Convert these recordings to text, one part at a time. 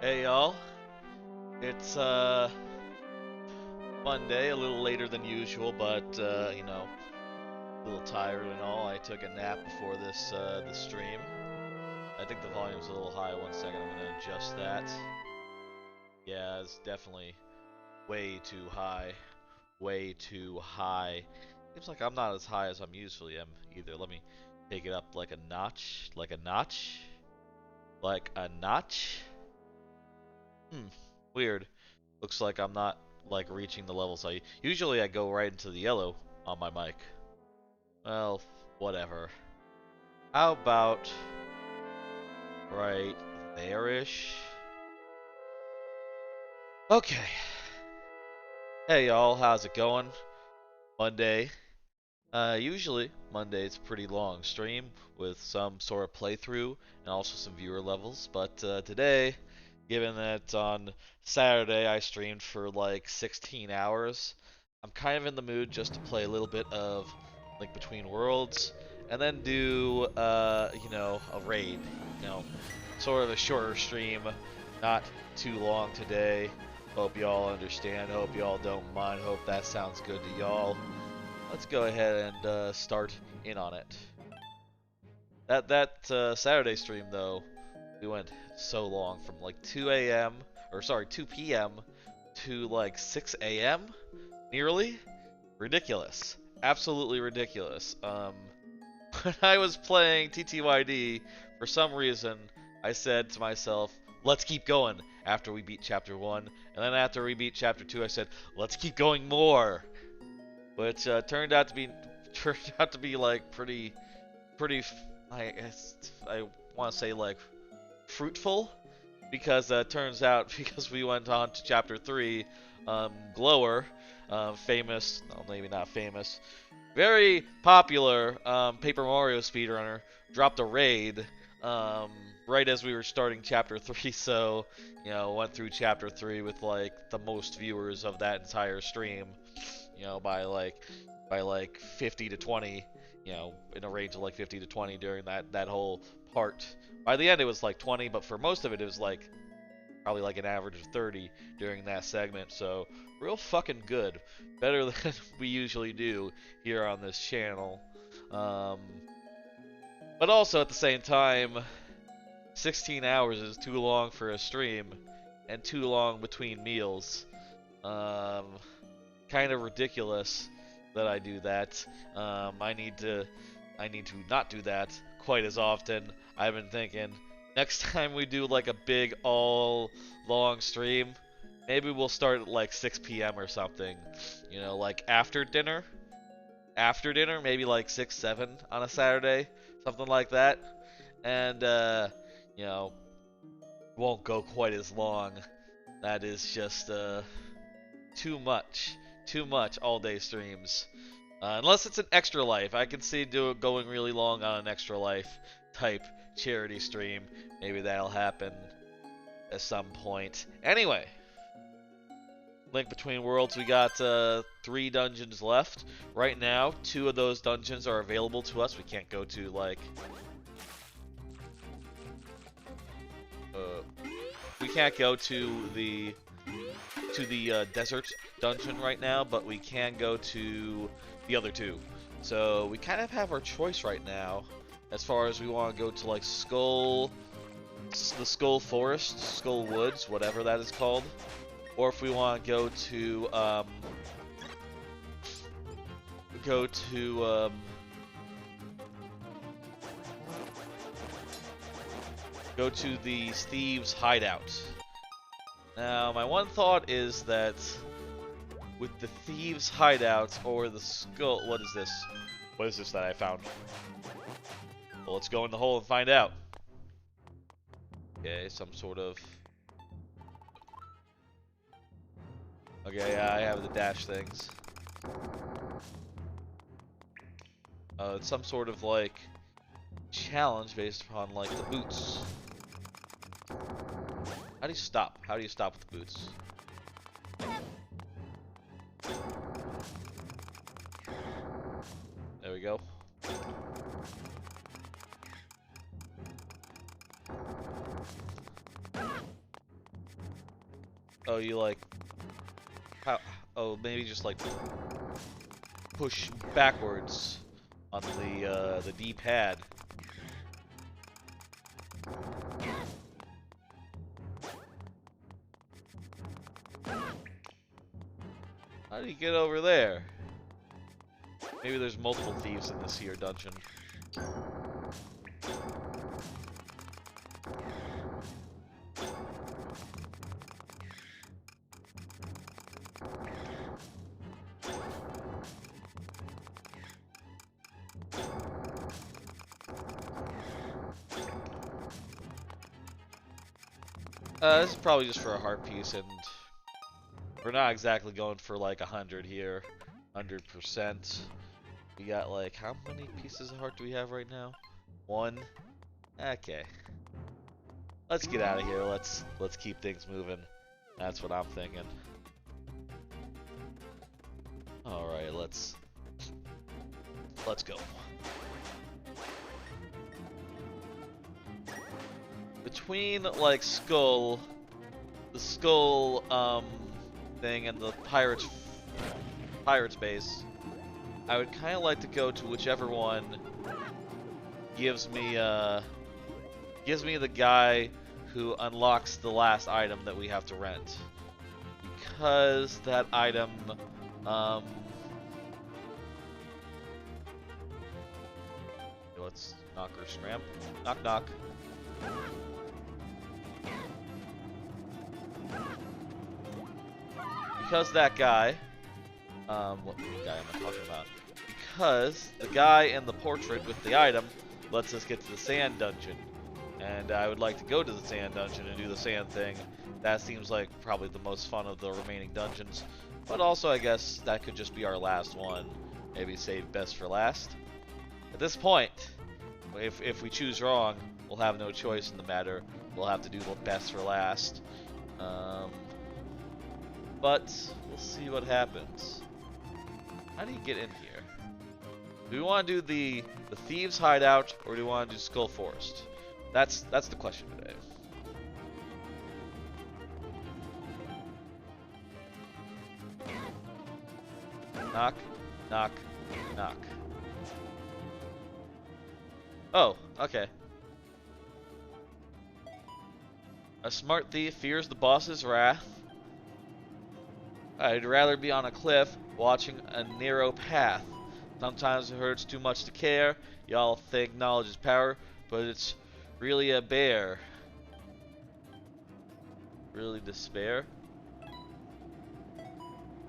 Hey y'all, it's Monday, a little later than usual, but a little tired and all. I took a nap before this stream. I think the volume's a little high. One second, I'm gonna adjust that. Yeah, it's definitely way too high. Way too high. Seems like I'm not as high as I'm usually am either. Let me take it up like a notch, like a notch, like a notch. Hmm, weird. Looks like I'm not like reaching the levels I usually I go right into the yellow on my mic. Well, whatever. How about right there-ish? Okay. Hey y'all, how's it going? Monday. Usually Monday's a pretty long stream with some sort of playthrough and also some viewer levels, but today, given that on Saturday I streamed for like 16 hours, I'm kind of in the mood just to play a little bit of Link Between Worlds and then do a raid, you know, sort of a shorter stream, not too long today. Hope y'all understand, hope y'all don't mind, hope that sounds good to y'all. Let's go ahead and start in on it. That Saturday stream though, we went so long from like 2 a.m. or sorry 2 p.m. to like 6 a.m. nearly. Ridiculous, absolutely ridiculous. When I was playing TTYD, for some reason I said to myself, "Let's keep going." After we beat Chapter 1, and then after we beat Chapter 2, I said, "Let's keep going more." Which turned out to be like pretty. I want to say like fruitful because turns out because we went on to chapter 3, Glower, famous, no, maybe not famous, very popular Paper Mario speedrunner, dropped a raid right as we were starting chapter 3, so went through chapter 3 with like the most viewers of that entire stream. By like 50 to 20, in a range of like 50 to 20 during that whole part. By the end, it was like 20, but for most of it, it was like probably like an average of 30 during that segment. So real fucking good, better than we usually do here on this channel. But also at the same time, 16 hours is too long for a stream, and too long between meals. Kind of ridiculous that I do that. I need to not do that quite as often. I've been thinking next time we do like a big all long stream, maybe we'll start at like 6 p.m. or something. Like after dinner. After dinner, maybe like 6, 7 on a Saturday, something like that. And you know, won't go quite as long. That is just too much. Too much all-day streams. Unless it's an Extra Life. I can see going really long on an Extra Life type charity stream. Maybe that'll happen at some point. Anyway, Link Between Worlds, we got 3 dungeons left. Right now, 2 of those dungeons are available to us. We can't go to, like... we can't go to the desert dungeon right now, but we can go to the other 2. So we kind of have our choice right now as far as we want to go to like the Skull Forest, Skull Woods, whatever that is called, or if we want to go to the Thieves Hideout. Now, my one thought is that with the Thieves Hideout or the Skull... What is this? What is this that I found? Well, let's go in the hole and find out. Okay, some sort of... Okay, yeah, I have the dash things. It's some sort of, like, challenge based upon, like, the boots. How do you stop? How do you stop with the boots? There we go. Oh, you like... How... Oh, maybe just like push backwards on the D-pad. How do you get over there? Maybe there's multiple thieves in this here dungeon. This is probably just for a heart piece, and we're not exactly going for like 100 here. 100%. We got like, how many pieces of heart do we have right now? 1. Okay. Let's get out of here. Let's keep things moving. That's what I'm thinking. Alright, let's go. Between like the skull thing and the pirate's base, I would kind of like to go to whichever one gives me the guy who unlocks the last item that we have to rent, because that item let's knock or scram. Knock knock. Because that guy, what guy am I talking about? Because the guy in the portrait with the item lets us get to the sand dungeon. And I would like to go to the sand dungeon and do the sand thing. That seems like probably the most fun of the remaining dungeons. But also, I guess that could just be our last one. Maybe save best for last. At this point, if we choose wrong, we'll have no choice in the matter. We'll have to do the best for last. But we'll see what happens. How do you get in here? Do we want to do the Thieves Hideout, or do we want to do Skull Forest? That's the question today. Knock, knock, knock. Oh, okay. A smart thief fears the boss's wrath. I'd rather be on a cliff watching a narrow path. Sometimes it hurts too much to care. Y'all think knowledge is power, but it's really a bear. Really despair?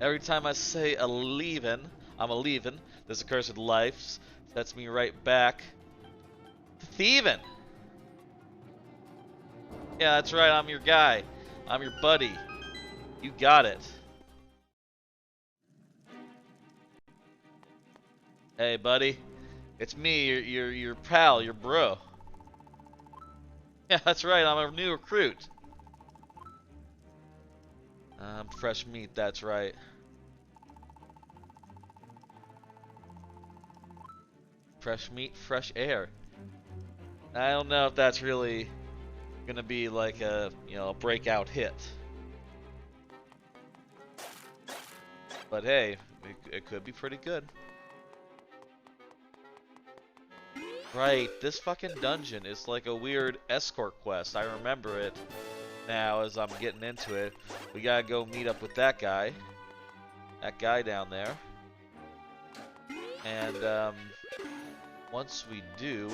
Every time I say I'm a leavin', this accursed life sets me right back to thieving. Yeah, that's right, I'm your guy. I'm your buddy. You got it. Hey, buddy. It's me, your pal, your bro. Yeah, that's right, I'm a new recruit. Fresh meat, that's right. Fresh meat, fresh air. I don't know if that's really gonna be like a, a breakout hit. But hey, it could be pretty good. Right, this fucking dungeon is like a weird escort quest. I remember it now as I'm getting into it. We gotta go meet up with that guy. That guy down there. And, once we do...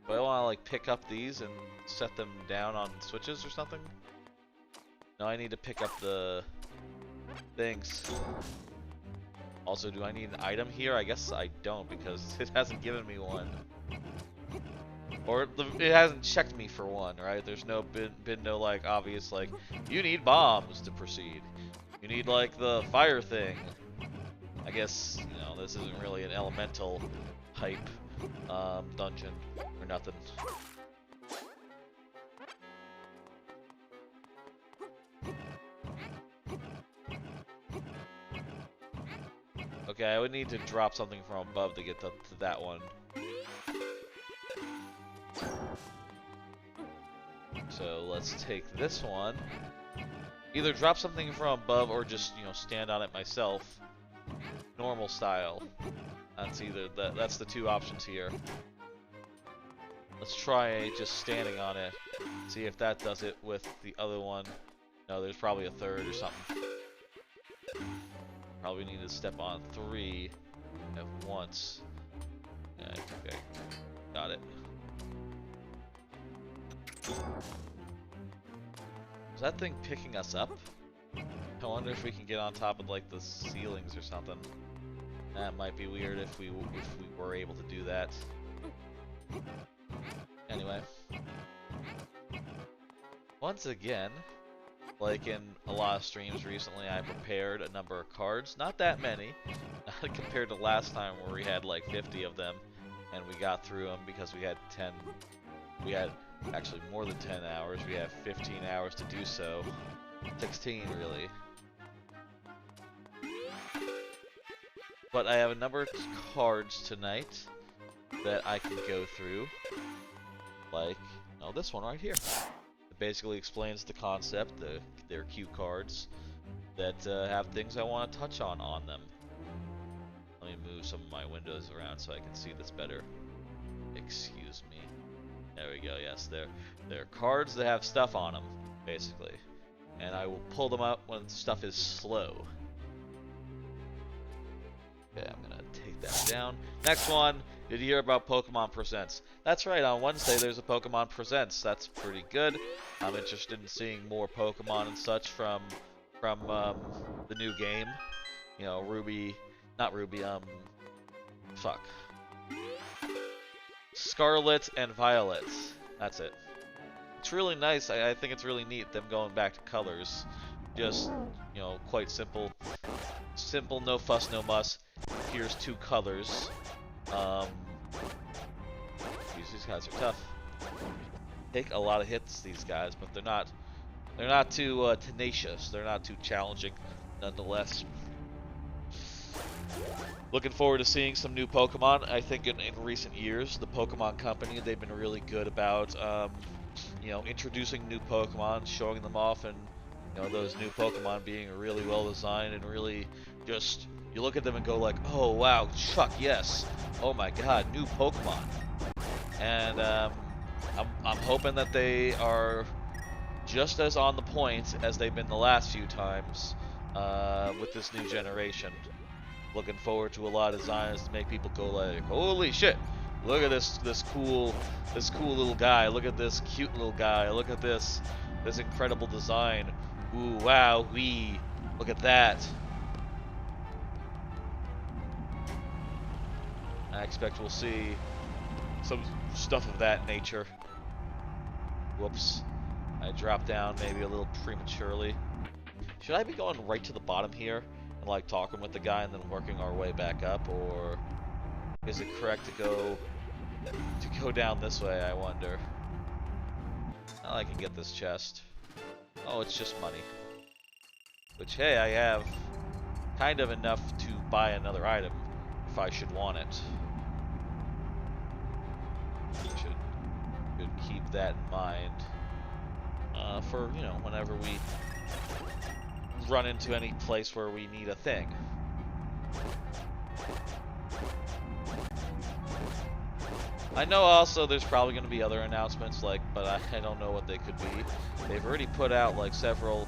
Do I want to, like, pick up these and set them down on switches or something? No, I need to pick up the things. Also, do I need an item here? I guess I don't, because it hasn't given me one. Or it hasn't checked me for one, right? There's been no, like, obvious, like, you need bombs to proceed. You need, like, the fire thing. I guess, this isn't really an elemental hype dungeon or nothing. Okay, I would need to drop something from above to get to that one. So let's take this one. Either drop something from above or just, you know, stand on it myself. Normal style. That's the two options here. Let's try just standing on it. See if that does it with the other one. No, there's probably a third or something. Probably need to step on 3 at once. Yeah, okay. Got it. Is that thing picking us up? I wonder if we can get on top of like the ceilings or something. That might be weird if we were able to do that. Anyway. Once again, like in a lot of streams recently, I prepared a number of cards. Not that many, compared to last time where we had like 50 of them, and we got through them because we had 10. We had actually more than 10 hours. We have 15 hours to do so. 16 really. But I have a number of cards tonight that I can go through. Like, oh, this one right here. It basically explains the concept. They're cute cards that have things I want to touch on them. Let me move some of my windows around so I can see this better. Excuse me. There we go. Yes, they're cards that have stuff on them, basically. And I will pull them out when stuff is slow. Okay, I'm gonna take that down. Next one. Did you hear about Pokemon Presents? That's right, on Wednesday there's a Pokemon Presents. That's pretty good. I'm interested in seeing more Pokemon and such from the new game. You know, fuck. Scarlet and Violet. That's it. It's really nice. I think it's really neat, them going back to colors. Just, you know, quite simple. Simple, no fuss, no muss. Here's 2 colors. These guys are tough. Take a lot of hits, these guys, but they're not too tenacious. They're not too challenging, nonetheless. Looking forward to seeing some new Pokemon. I think in recent years, the Pokemon Company, they've been really good about, you know, introducing new Pokemon, showing them off, and, you know, those new Pokemon being really well designed and really just, you look at them and go like, oh wow, Chuck, yes. Oh my god, new Pokemon. And I'm hoping that they are just as on the point as they've been the last few times with this new generation. Looking forward to a lot of designs to make people go like, holy shit, look at this cool little guy, look at this cute little guy, look at this incredible design. Ooh, wow, wee, look at that. I expect we'll see some stuff of that nature. Whoops. I dropped down maybe a little prematurely. Should I be going right to the bottom here and like talking with the guy and then working our way back up, or is it correct to go down this way, I wonder? Well, I can get this chest. Oh, it's just money. Which, hey, I have kind of enough to buy another item if I should want it. Should keep that in mind for, you know, whenever we run into any place where we need a thing. I know also there's probably going to be other announcements, like, but I don't know what they could be. They've already put out like several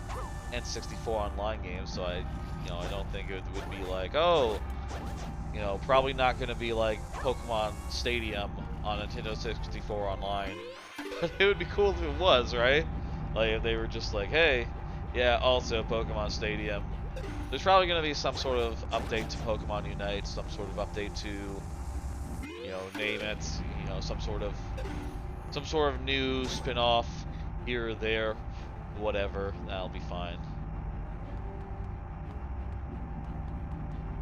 N64 online games, so I don't think it would be like, oh, you know, probably not going to be like Pokemon Stadium on Nintendo 64 online. But it would be cool if it was, right? Like if they were just like, hey, yeah, also Pokemon Stadium. There's probably going to be some sort of update to Pokemon Unite, some sort of update to, you know, name it, you know, some sort of new spin-off here or there, whatever. That'll be fine.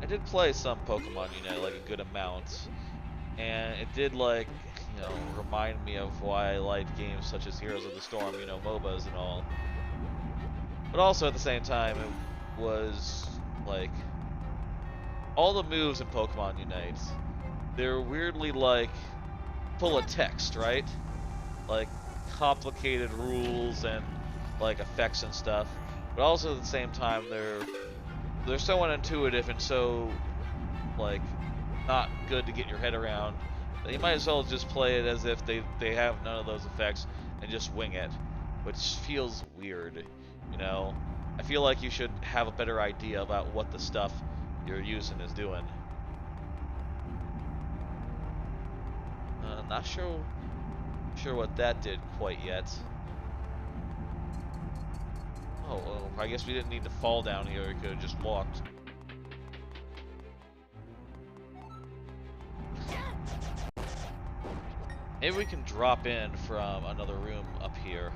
I did play some Pokemon Unite, like a good amount, and it did, like, you know, remind me of why I like games such as Heroes of the Storm, you know, MOBAs and all. But also at the same time, it was like all the moves in Pokemon Unite, they're weirdly like full of text, right? Like complicated rules and like effects and stuff, but also at the same time they're so unintuitive and so like not good to get your head around that you might as well just play it as if they have none of those effects and just wing it, which feels weird, you know. I feel like you should have a better idea about what the stuff you're using is doing. Not sure what that did quite yet. Oh, well, I guess we didn't need to fall down here. We could have just walked. Maybe we can drop in from another room up here.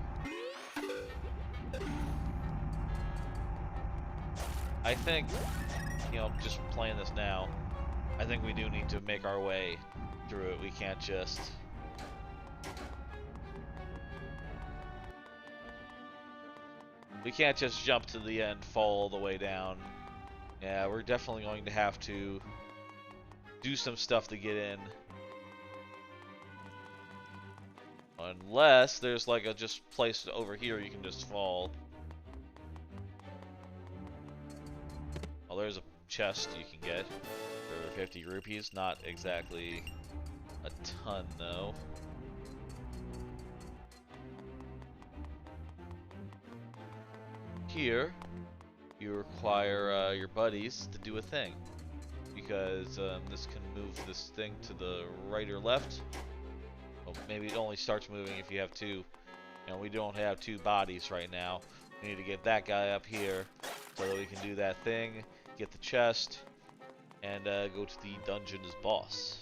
I think, you know, just playing this now, I think we do need to make our way through it. We can't just... We can't just jump to the end, fall all the way down. Yeah, we're definitely going to have to do some stuff to get in. Unless there's like a just place over here you can just fall. Oh, there's a chest you can get for 50 rupees. Not exactly a ton, though. Here, you require your buddies to do a thing. Because this can move this thing to the right or left. Well, maybe it only starts moving if you have two. You know, we don't have two bodies right now. We need to get that guy up here so that we can do that thing, get the chest, and go to the dungeon's boss.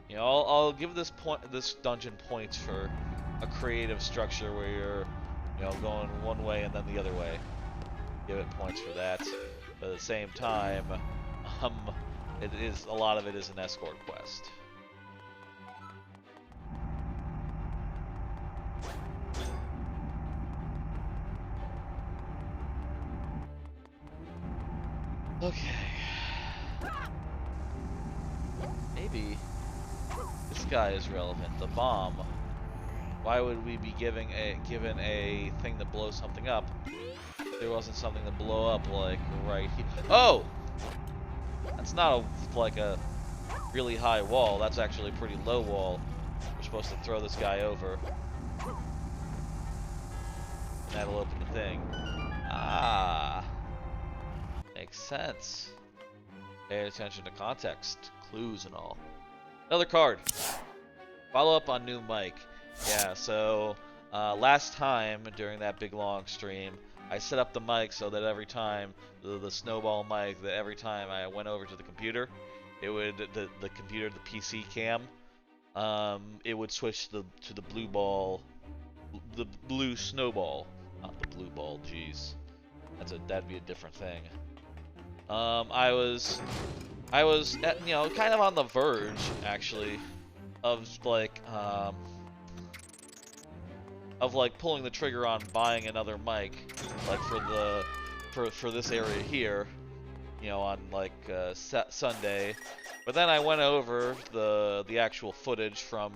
You know, I'll give this dungeon points for a creative structure where you're, you know, going one way and then the other way. Give it points for that. But at the same time, a lot of it is an escort quest. Okay. Maybe this guy is relevant. The bomb. Why would we be given a thing to blow something up? There wasn't something to blow up like right here. Oh! That's not like a really high wall. That's actually a pretty low wall. We're supposed to throw this guy over. And that'll open the thing. Ah! Makes sense. Pay attention to context, clues and all. Another card. Follow up on new mic. Yeah, so last time during that big long stream, I set up the mic so that every time the snowball mic, that every time I went over to the computer, it would the computer, the PC cam, it would switch to the blue ball, the blue snowball, not the blue ball. Jeez, that'd be a different thing. I was at, you know, kind of on the verge actually of like pulling the trigger on buying another mic, like for this area here, you know, on like Sunday. But then I went over the actual footage from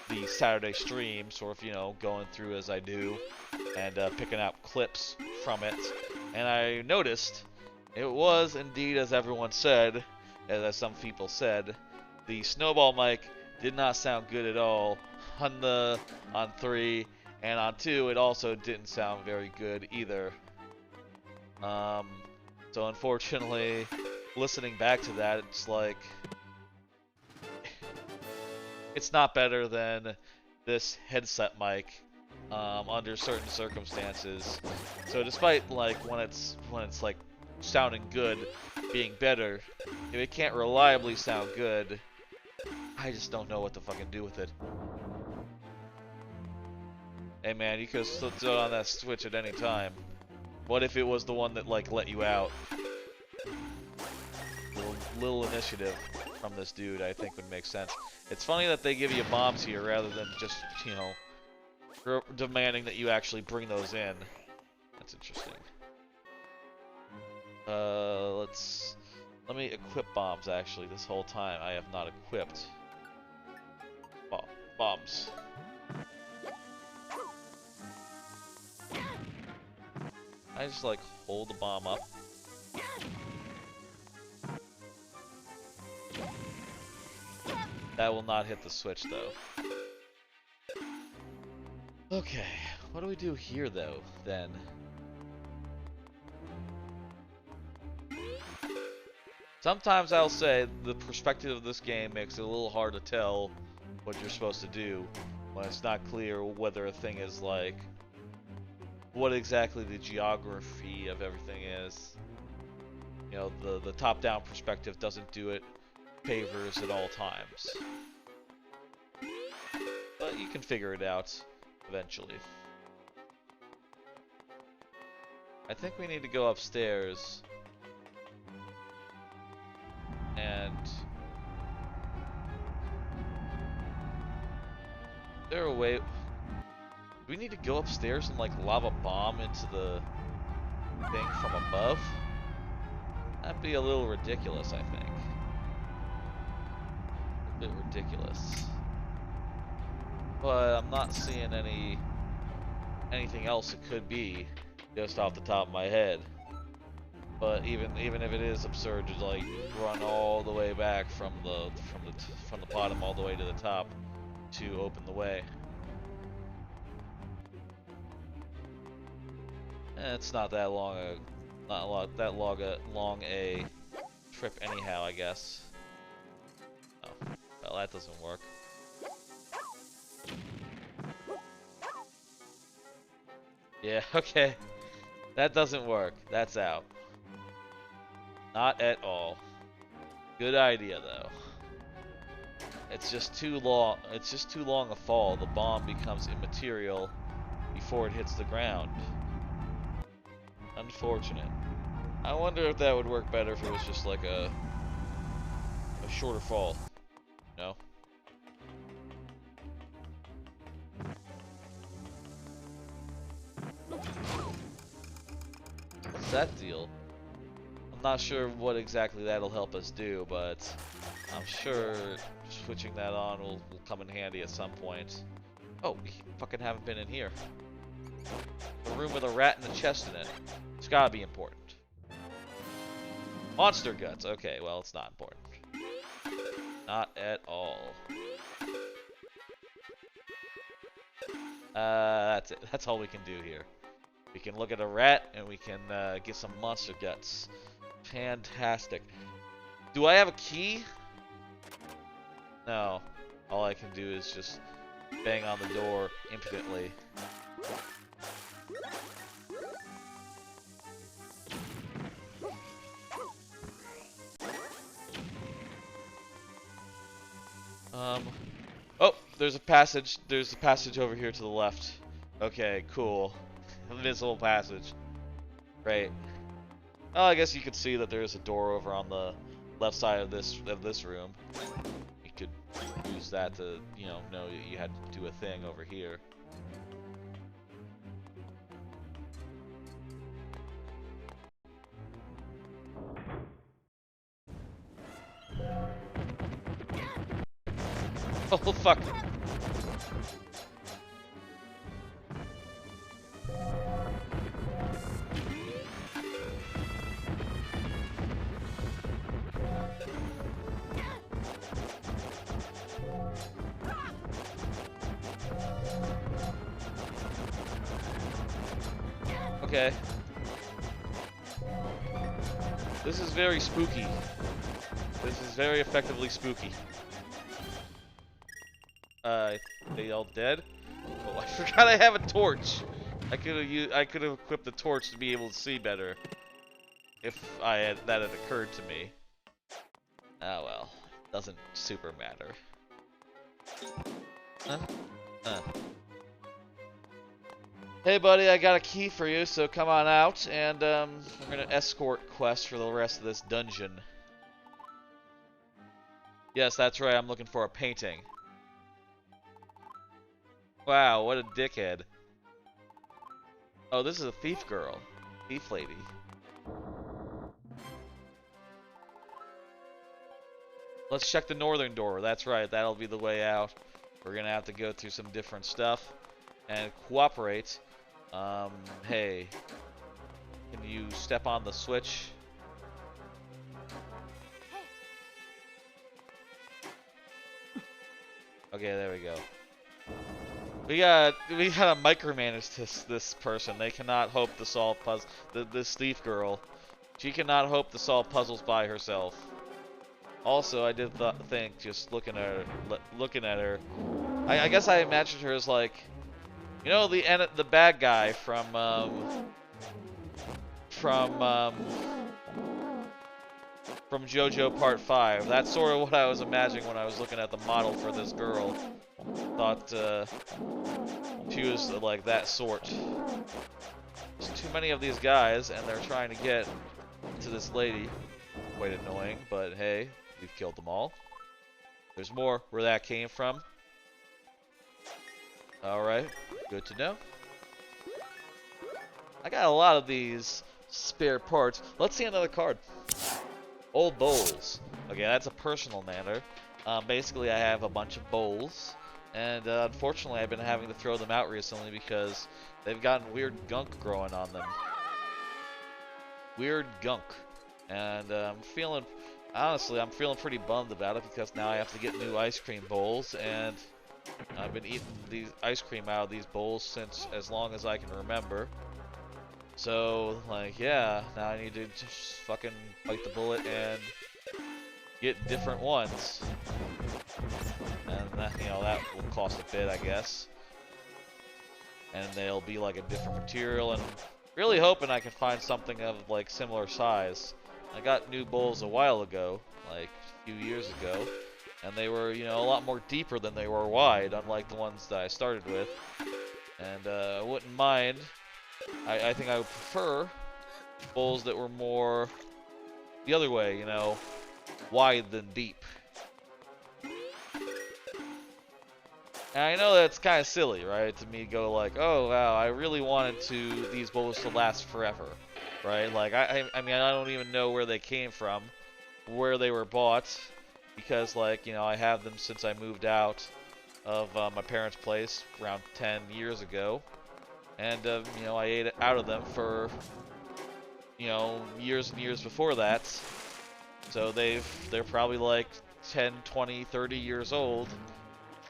the Saturday stream, sort of, you know, going through as I do, and picking out clips from it, and I noticed it was indeed, as everyone said, as some people said, the snowball mic did not sound good at all on 3, and on 2 it also didn't sound very good either. So unfortunately, listening back to that, it's like it's not better than this headset mic under certain circumstances. So despite like when it's like sounding good being better, if it can't reliably sound good, I just don't know what to fucking do with it. Hey man, you could have slipped it on that switch at any time. What if it was the one that like let you out? Little initiative from this dude, I think, would make sense. It's funny that they give you bombs here rather than just, you know, demanding that you actually bring those in. That's interesting. Let me equip bombs, actually. This whole time I have not equipped. Bombs. I just like hold the bomb up. That will not hit the switch though. Okay, what do we do here though, then? Sometimes I'll say the perspective of this game makes it a little hard to tell what you're supposed to do when it's not clear whether a thing is like what exactly the geography of everything is. You know, the top-down perspective doesn't do it favors at all times. But you can figure it out eventually. I think we need to go upstairs and is there a way? Do we need to go upstairs and like lava bomb into the thing from above? That'd be a little ridiculous, I think. A bit ridiculous. But I'm not seeing anything else it could be just off the top of my head. But even if it is absurd to like run all the way back from the bottom all the way to the top to open the way. It's not that long a trip anyhow, I guess. Oh, well, that doesn't work. Yeah, okay. That doesn't work. That's out. Not at all. Good idea though. It's just too long. It's just too long a fall. The bomb becomes immaterial before it hits the ground. Unfortunate. I wonder if that would work better if it was just like a shorter fall. No? What's that deal? I'm not sure what exactly that'll help us do, but I'm sure switching that on will come in handy at some point. Oh, we fucking haven't been in here. A room with a rat and a chest in it. It's gotta be important. Monster guts. Okay, well, it's not important. Not at all. That's it. That's all we can do here. We can look at a rat and we can get some monster guts. Fantastic. Do I have a key? No. All I can do is just bang on the door impotently. Oh, there's a passage. There's a passage over here to the left. Okay, cool. This whole passage. Great. Well, I guess you could see that there's a door over on the left side of this room. You could use that to, you know that you had to do a thing over here. Oh fuck. Okay. This is very spooky. This is very effectively spooky. They all dead? Oh, I forgot I have a torch. I could have equipped the torch to be able to see better if that had occurred to me. Ah well, doesn't super matter. Huh? Hey buddy, I got a key for you, so come on out, and we're gonna escort quest for the rest of this dungeon. Yes, that's right, I'm looking for a painting. Wow, what a dickhead. Oh, this is a thief girl. Thief lady. Let's check the northern door, that's right, that'll be the way out. we're gonna have to go through some different stuff and cooperate. Hey, can you step on the switch? Okay, there we go. We gotta micromanage this person. They cannot hope to solve puzzles. This thief girl, she cannot hope to solve puzzles by herself. Also, I did think just looking at her, I guess I imagined her as like, you know, the bad guy from JoJo Part 5. That's sort of what I was imagining when I was looking at the model for this girl. Thought she was like that sort. There's too many of these guys, and they're trying to get to this lady. Quite annoying, but hey, we've killed them all. There's more where that came from. Alright, good to know. I got a lot of these spare parts. Let's see another card. Old bowls. Okay, that's a personal matter. Basically, I have a bunch of bowls, and unfortunately, I've been having to throw them out recently because they've gotten weird gunk growing on them. Weird gunk. And honestly, I'm feeling pretty bummed about it because now I have to get new ice cream bowls, and I've been eating these ice cream out of these bowls since as long as I can remember. So, like, yeah, now I need to just fucking bite the bullet and get different ones. And that, you know, that will cost a bit, I guess. And they'll be like a different material, and really hoping I can find something of like similar size. I got new bowls a while ago, like a few years ago, and they were, you know, a lot more deeper than they were wide, unlike the ones that I started with. And I wouldn't mind. I think I would prefer bowls that were more the other way, you know, wide than deep. And I know that's kind of silly, right? To me, go like, oh wow, I really wanted these bowls to last forever, right? Like I mean, I don't even know where they came from, where they were bought, because like, you know, I have them since I moved out of my parents' place around 10 years ago, and you know, I ate out of them for, you know, years and years before that. So they're probably like 10, 20, 30 years old.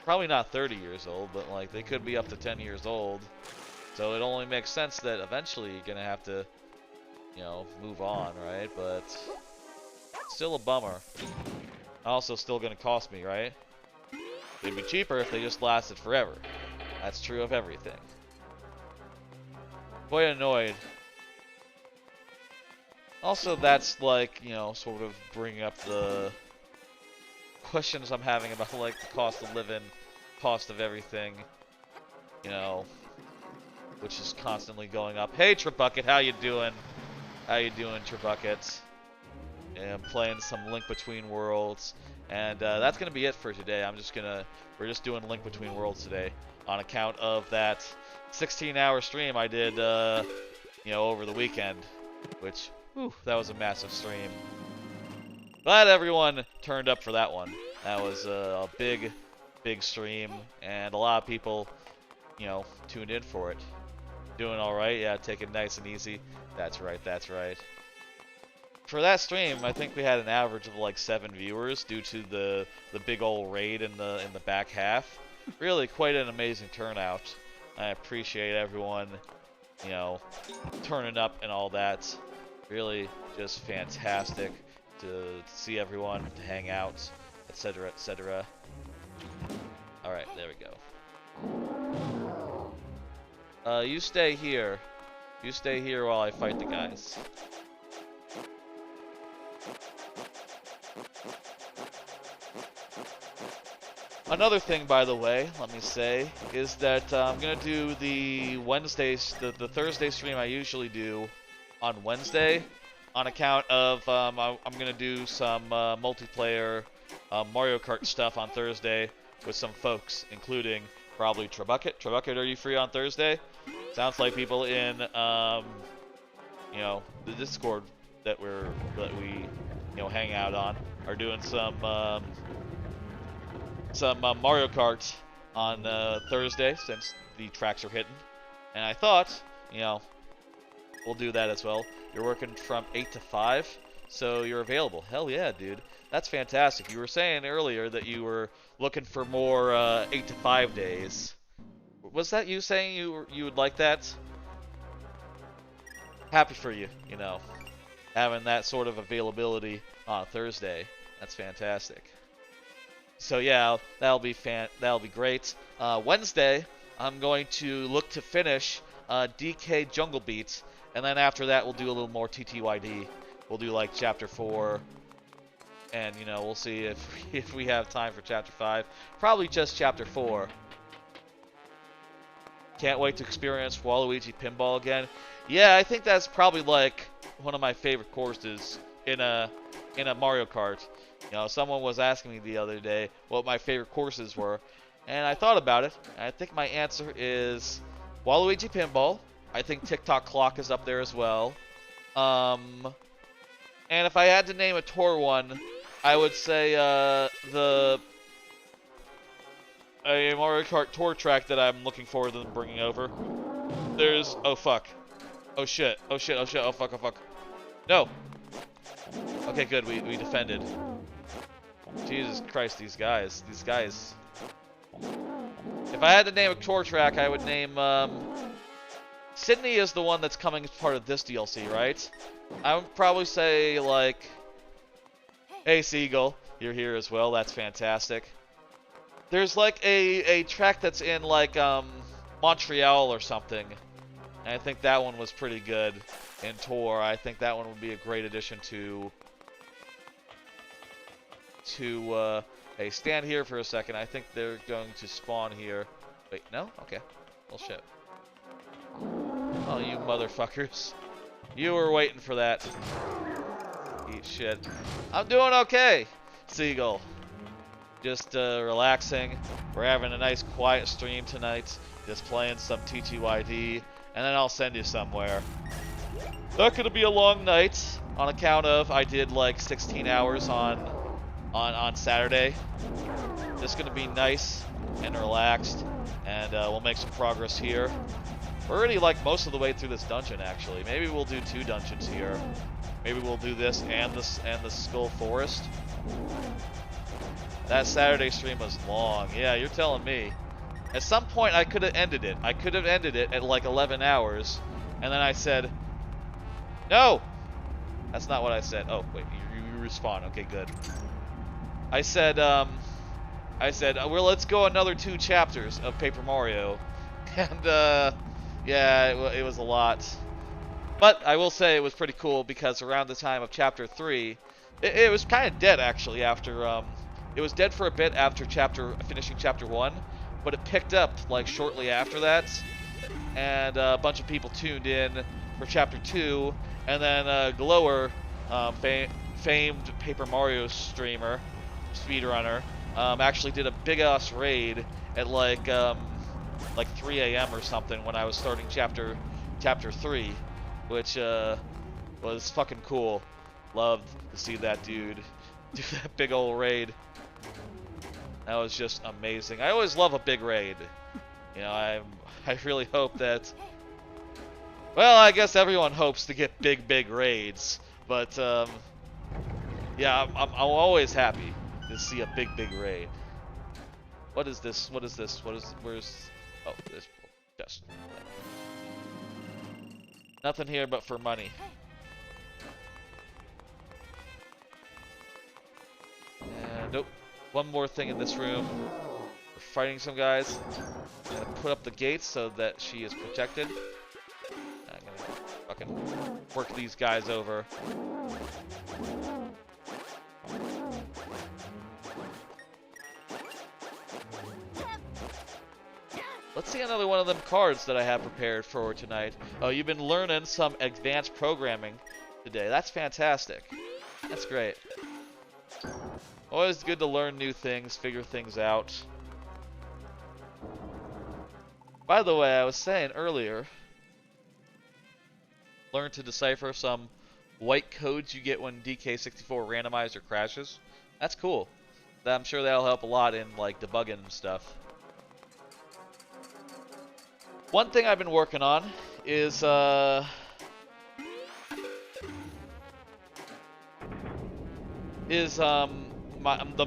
Probably not 30 years old, but like they could be up to 10 years old. So it only makes sense that eventually you're gonna have to, you know, move on, right? But still a bummer. Also still gonna cost me, right? It'd be cheaper if they just lasted forever. That's true of everything. Quite annoyed. Also, that's like, you know, sort of bringing up the questions I'm having about like the cost of living, cost of everything, you know, which is constantly going up. Hey Tribucket, how you doing? How you doing, Tribucket? And I'm playing some Link Between Worlds, and that's gonna be it for today. We're just doing Link Between Worlds today on account of that 16-hour stream I did, you know, over the weekend, which, whew, that was a massive stream. Glad everyone turned up for that one. That was a big stream, and a lot of people, you know, tuned in for it. Doing alright, yeah, take it nice and easy. That's right, that's right. For that stream, I think we had an average of like 7 viewers due to the big old raid in the back half. Really quite an amazing turnout. I appreciate everyone, you know, turning up and all that. Really just fantastic to see everyone, to hang out, etc., etc. Alright, there we go. You stay here. You stay here while I fight the guys. Another thing, by the way, let me say, is that I'm gonna do the Thursday stream I usually do on Wednesday, on account of I'm gonna do some multiplayer Mario Kart stuff on Thursday with some folks, including probably Tribucket. Tribucket, are you free on Thursday? Sounds like people in you know, the Discord that we you know, hang out on are doing some Mario Kart on Thursday since the tracks are hitting. And I thought, we'll do that as well. You're working from 8 to 5, so you're available. Hell yeah, dude. That's fantastic. You were saying earlier that you were looking for more 8 to 5 days. Was that you saying you would like that? Happy for you, having that sort of availability on Thursday. That's fantastic. So yeah, that'll be great. Wednesday, I'm going to look to finish DK Jungle Beats, and then after that we'll do a little more TTYD. We'll do like Chapter 4, and we'll see if we have time for Chapter 5. Probably just Chapter 4. Can't wait to experience Waluigi Pinball again. Yeah, I think that's probably like one of my favorite courses in a Mario Kart. Someone was asking me the other day what my favorite courses were, and I thought about it, and I think my answer is Waluigi Pinball. I think TikTok Clock is up there as well. And if I had to name a tour one, I would say the Mario Kart tour track that I'm looking forward to them bringing over. There's oh fuck, oh shit, oh shit, oh shit, oh fuck, oh fuck. No. Okay, good. We defended. Jesus Christ, these guys. If I had to name a tour track, I would name Sydney is the one that's coming as part of this DLC, right? I would probably say like, hey Seagull, you're here as well. That's fantastic. There's like a track that's in like Montreal or something. And I think that one was pretty good in tour. I think that one would be a great addition to hey, stand here for a second. I think they're going to spawn here. Wait, no? Okay. Well, shit. Oh, you motherfuckers. You were waiting for that. Eat shit. I'm doing okay, Seagull. Just relaxing. We're having a nice quiet stream tonight. Just playing some TTYD. And then I'll send you somewhere. Not gonna be a long night on account of I did like 16 hours on Saturday. Just gonna be nice and relaxed, and we'll make some progress here. We're already like most of the way through this dungeon actually. Maybe we'll do 2 dungeons here. Maybe we'll do this and the Skull Forest. That Saturday stream was long. Yeah, you're telling me. At some point I could have ended it. I could have ended it at like 11 hours, and then I said, no! That's not what I said. Oh, wait, you respawn. Okay, good. I said, well, let's go another 2 chapters of Paper Mario. And, yeah, it was a lot. But I will say it was pretty cool because around the time of Chapter 3, it was kind of dead, actually, after, it was dead for a bit after finishing Chapter 1, but it picked up, like, shortly after that. And a bunch of people tuned in for Chapter 2, and then Glower, famed Paper Mario streamer, speedrunner, actually did a big-ass raid at like 3 a.m. or something when I was starting chapter 3, which was fucking cool. Loved to see that dude do that big old raid. That was just amazing. I always love a big raid. I really hope that. Well, I guess everyone hopes to get big raids, but yeah, I'm always happy to see a big raid. What is this? Where's? Oh, this chest. Nothing here but for money. And nope. One more thing in this room. We're fighting some guys. I'm gonna put up the gates so that she is protected. I'm gonna fucking work these guys over. Let's see another one of them cards that I have prepared for tonight. Oh, you've been learning some advanced programming today. That's fantastic. That's great. Always good to learn new things, figure things out. By the way, I was saying earlier, learn to decipher some white codes you get when DK64 randomizer crashes. That's cool. I'm sure that'll help a lot in like debugging and stuff. One thing I've been working on is the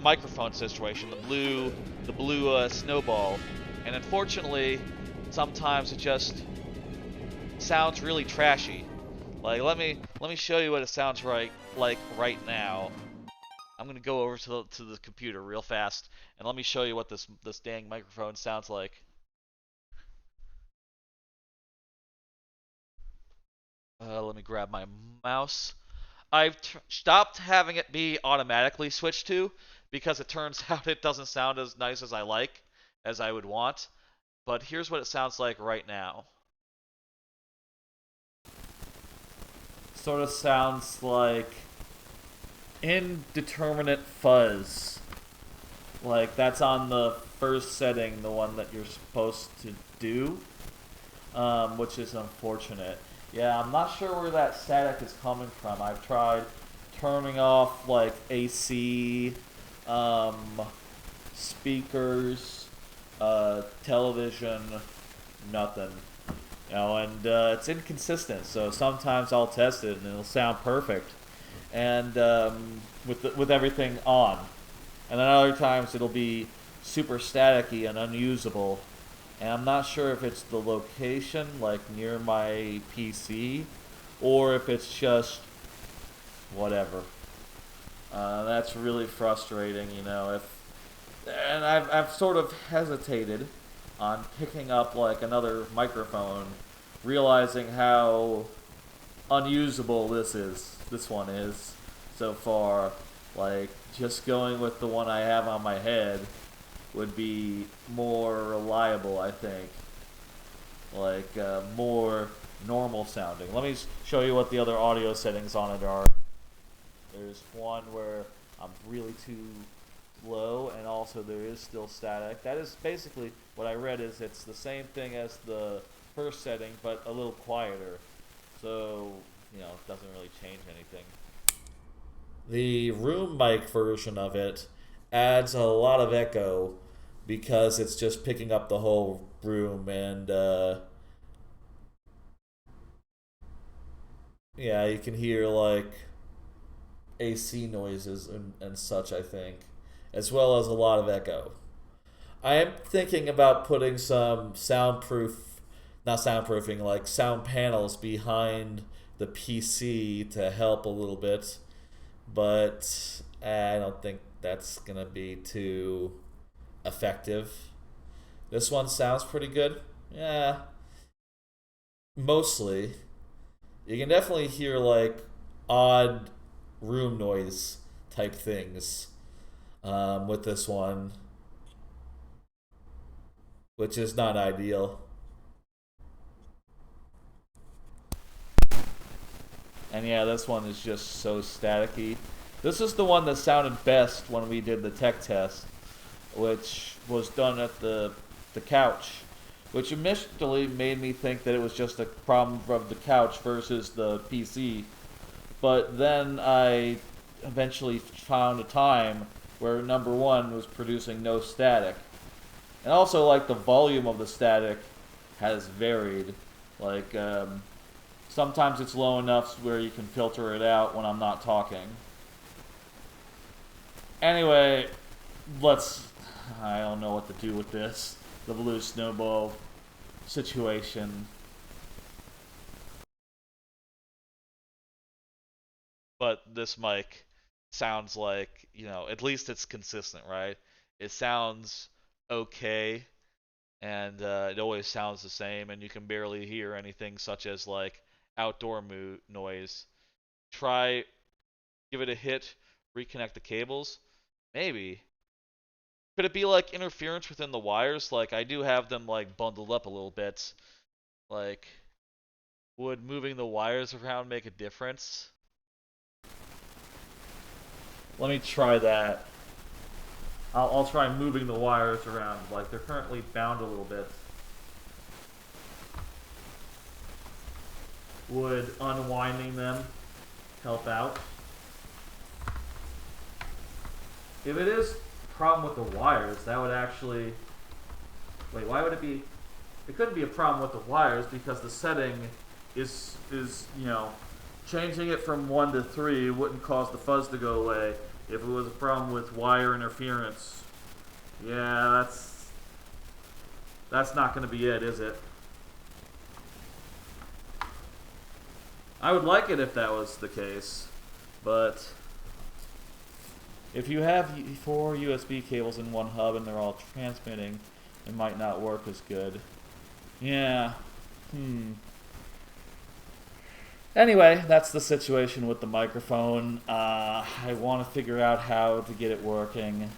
microphone situation, the blue snowball, and unfortunately, sometimes it just sounds really trashy. Like let me show you what it sounds like right now. I'm gonna go over to the computer real fast and let me show you what this dang microphone sounds like. Let me grab my mouse. I've stopped having it be automatically switched to because it turns out it doesn't sound as nice as as I would want. But here's what it sounds like right now. Sort of sounds like indeterminate fuzz. Like that's on the first setting, the one that you're supposed to do, which is unfortunate. Yeah, I'm not sure where that static is coming from. I've tried turning off like AC, um, speakers, television, nothing. You know, and it's inconsistent. So sometimes I'll test it and it'll sound perfect, and with everything on, and then other times it'll be super staticky and unusable. And I'm not sure if it's the location, like near my PC, or if it's just whatever. That's really frustrating, you know. And I've sort of hesitated on picking up like another microphone, realizing how unusable this one is so far. Like just going with the one I have on my head would be more reliable, I think. Like more normal sounding. Let me show you what the other audio settings on it are. There's one where I'm really too low, and also there is still static. That is basically what I read, is it's the same thing as the first setting, but a little quieter. So, you know, it doesn't really change anything. The room mic version of it adds a lot of echo because it's just picking up the whole room, and yeah, you can hear like AC noises and such, I think, as well as a lot of echo. I am thinking about putting some not soundproofing, like sound panels behind the PC to help a little bit, but I don't think that's gonna be too effective. This one sounds pretty good. Yeah, mostly. You can definitely hear like odd room noise type things with this one, which is not ideal. And yeah, this one is just so staticky. This is the one that sounded best when we did the tech test, which was done at the couch, which initially made me think that it was just a problem of the couch versus the PC. But then I eventually found a time where number one was producing no static. And also, like, the volume of the static has varied. Like, sometimes it's low enough where you can filter it out when I'm not talking. Anyway, I don't know what to do with this. The blue snowball situation. But this mic sounds like, you know, at least it's consistent, right? It sounds okay, and it always sounds the same, and you can barely hear anything such as like outdoor noise. Try, give it a hit, reconnect the cables. Maybe. Could it be like interference within the wires? Like I do have them like bundled up a little bit. Like, would moving the wires around make a difference? Let me try that. I'll try moving the wires around. Like they're currently bound a little bit. Would unwinding them help out? If it is a problem with the wires, that would actually... Wait, why would it be... it couldn't be a problem with the wires because the setting is changing it from 1 to 3 wouldn't cause the fuzz to go away. If it was a problem with wire interference, yeah, that's not going to be it, is it? I would like it if that was the case, but if you have 4 USB cables in one hub and they're all transmitting, it might not work as good. Yeah. Anyway, that's the situation with the microphone. I want to figure out how to get it working.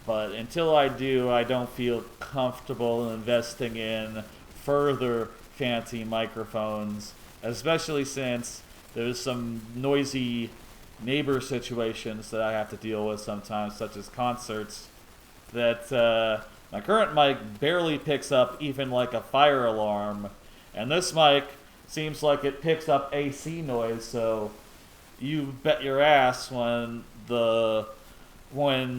But until I do, I don't feel comfortable investing in further fancy microphones, especially since there's some noisy neighbor situations that I have to deal with sometimes, such as concerts, that my current mic barely picks up even like a fire alarm. And this mic seems like it picks up AC noise, so you bet your ass when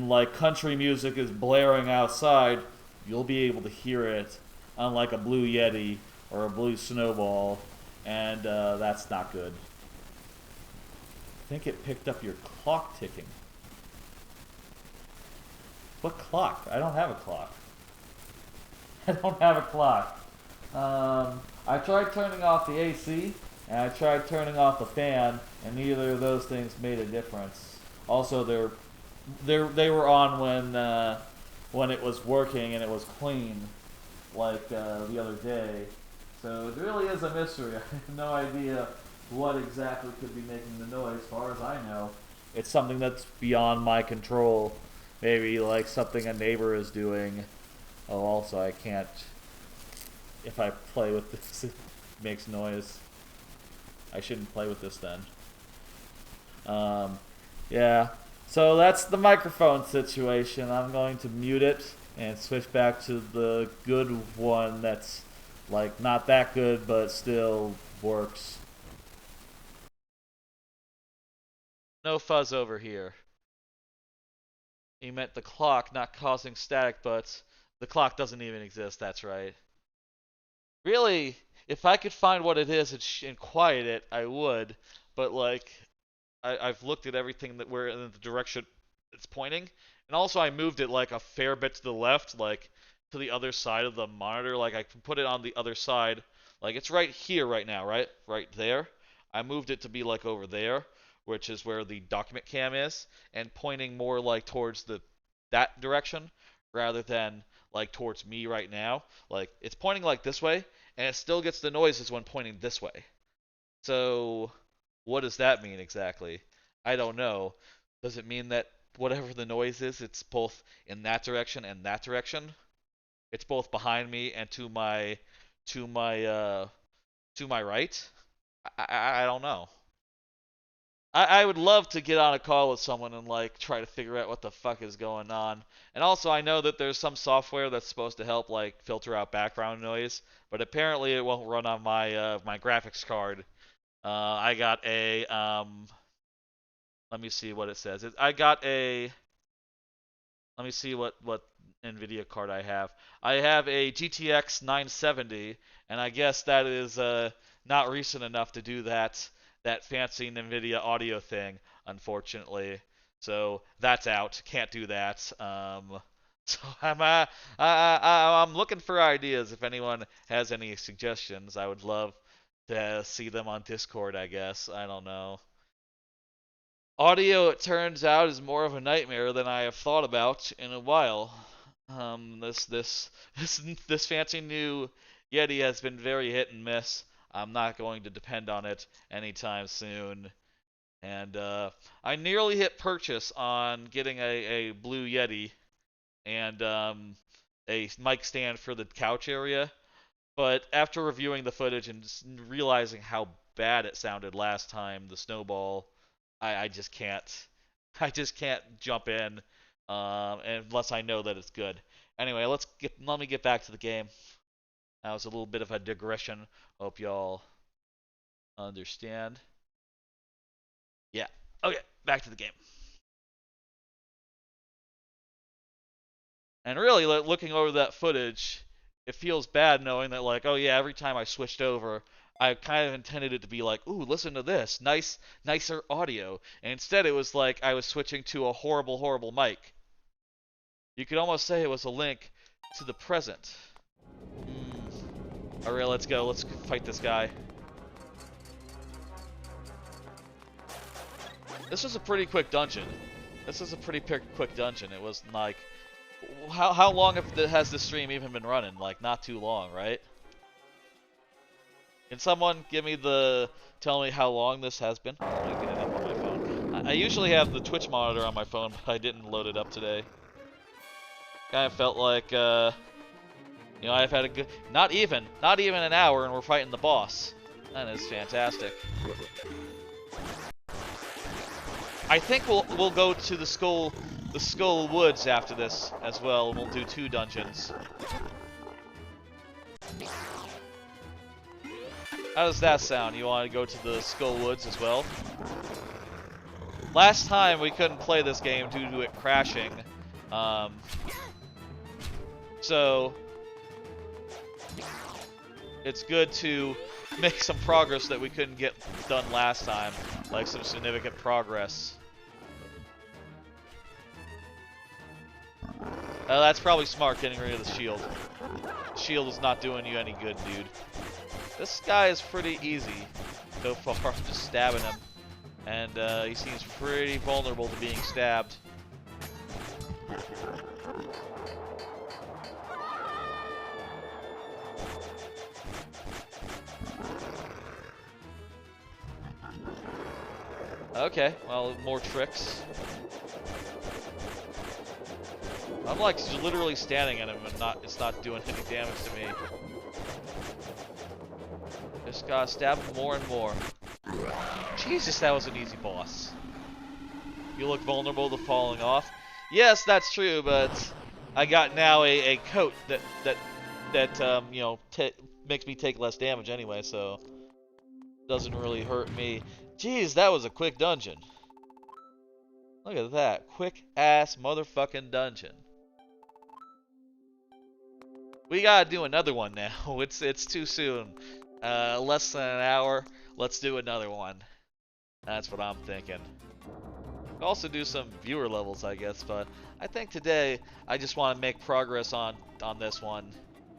like country music is blaring outside, you'll be able to hear it, unlike a Blue Yeti or a Blue Snowball, and that's not good. I think it picked up your clock ticking. What clock? I don't have a clock. I don't have a clock. I tried turning off the AC, and I tried turning off the fan, and neither of those things made a difference. Also, they were on when it was working and it was clean, like the other day. So it really is a mystery. I have no idea what exactly could be making the noise. As far as I know, it's something that's beyond my control. Maybe like something a neighbor is doing. Oh, also I can't. If I play with this, it makes noise. I shouldn't play with this then. Yeah. So that's the microphone situation. I'm going to mute it and switch back to the good one that's like not that good but still works. No fuzz over here. You meant the clock not causing static, but the clock doesn't even exist, that's right. Really, if I could find what it is and quiet it, I would, but like, I've looked at everything that we're in the direction it's pointing, and also I moved it like a fair bit to the left, like to the other side of the monitor. Like I can put it on the other side. Like it's right here right now, right? Right there. I moved it to be like over there, which is where the document cam is, and pointing more like towards that direction rather than like towards me right now. Like it's pointing like this way, and it still gets the noises when pointing this way. So what does that mean exactly? I don't know. Does it mean that whatever the noise is, it's both in that direction and that direction? It's both behind me and to my to my right? I don't know. I would love to get on a call with someone and like try to figure out what the fuck is going on. And also I know that there's some software that's supposed to help like filter out background noise, but apparently it won't run on my graphics card. I got a let me see what it says. I got a let me see what Nvidia card I have. I have a GTX 970, and I guess that is not recent enough to do that fancy Nvidia audio thing, unfortunately. So that's out. Can't do that. So I'm looking for ideas. If anyone has any suggestions, I would love to see them on Discord. I guess I don't know. Audio, it turns out, is more of a nightmare than I have thought about in a while. This fancy new Yeti has been very hit and miss. I'm not going to depend on it anytime soon. And I nearly hit purchase on getting a Blue Yeti and a mic stand for the couch area. But after reviewing the footage and realizing how bad it sounded last time, the snowball, I just can't. I just can't jump in unless I know that it's good. Anyway, let me get back to the game. That was a little bit of a digression. Hope y'all understand. Yeah. Okay, back to the game. And really, looking over that footage, it feels bad knowing that, like, oh yeah, every time I switched over, I kind of intended it to be like, ooh, listen to this, nicer audio. And instead it was like I was switching to a horrible mic. You could almost say it was a link to the present. Alright, let's go. Let's fight this guy. This was a pretty quick dungeon. This is a pretty quick dungeon. It was like, how long has this stream even been running? Like, not too long, right? Can someone tell me how long this has been? I'm gonna get it up on my phone. I usually have the Twitch monitor on my phone, but I didn't load it up today. Kind of felt like, you know, I've had a good, not even an hour, and we're fighting the boss. That is fantastic. I think we'll go to the Skull Woods after this as well, and we'll do 2 dungeons. How does that sound? You want to go to the Skull Woods as well? Last time we couldn't play this game due to it crashing, so it's good to make some progress that we couldn't get done last time, like some significant progress. That's probably smart, getting rid of the shield. The shield is not doing you any good, dude. This guy is pretty easy so far. I'm just stabbing him, and he seems pretty vulnerable to being stabbed. Okay, well, more tricks. I'm like literally standing at him and it's not doing any damage to me. Just gotta stab him more and more. Jesus, that was an easy boss. You look vulnerable to falling off. Yes, that's true, but I got now a coat that you know, makes me take less damage anyway, so doesn't really hurt me. Jeez, that was a quick dungeon. Look at that. Quick ass motherfucking dungeon. We gotta do another one now. It's too soon. Less than an hour. Let's do another one. That's what I'm thinking. We'll also do some viewer levels, I guess, but I think today I just want to make progress on this one.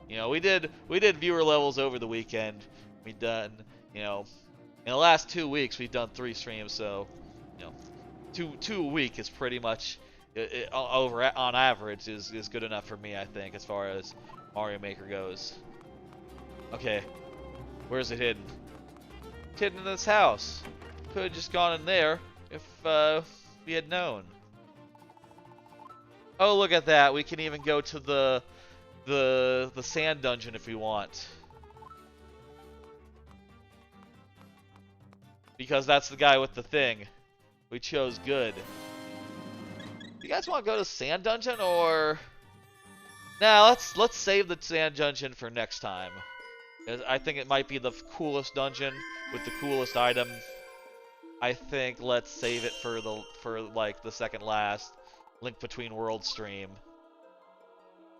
You know, we did viewer levels over the weekend. We done, you know, in the last 2 weeks we've done 3 streams, so you know, two a week is pretty much over on average is good enough for me, I think, as far as Mario Maker goes. Okay, where's it hidden? It's hidden in this house. Could have just gone in there if we had known. Oh, look at that! We can even go to the sand dungeon if we want, because that's the guy with the thing. We chose good. You guys want to go to sand dungeon, or? Nah, let's save the sand dungeon for next time. I think it might be the coolest dungeon with the coolest item. I think let's save it for like the second last Link Between Worlds stream.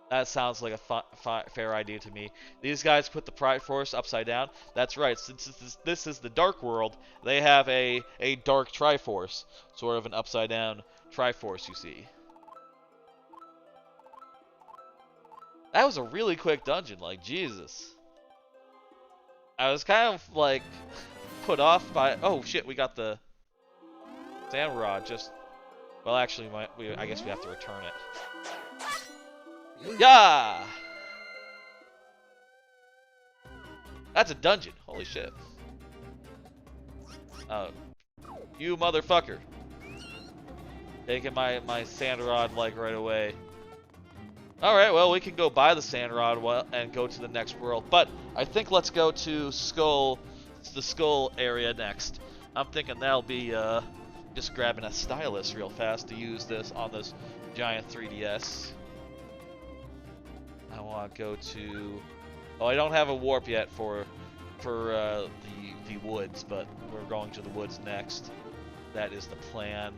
That sounds like a fair idea to me. These guys put the Triforce upside down. That's right. Since this is the Dark World, they have a Dark Triforce, sort of an upside down Triforce, you see. That was a really quick dungeon, like, Jesus. I was kind of, like, put off by... Oh, shit, we got the sand rod just... Well, actually, I guess we have to return it. Yeah! That's a dungeon. Holy shit. Oh. You motherfucker. Taking my sand rod, like, right away. Alright, well, we can go buy the sand rod and go to the next world. But I think let's go to the skull area next. I'm thinking that'll be just grabbing a stylus real fast to use this on this giant 3DS. I want to go to... Oh, I don't have a warp yet for the woods, but we're going to the woods next. That is the plan.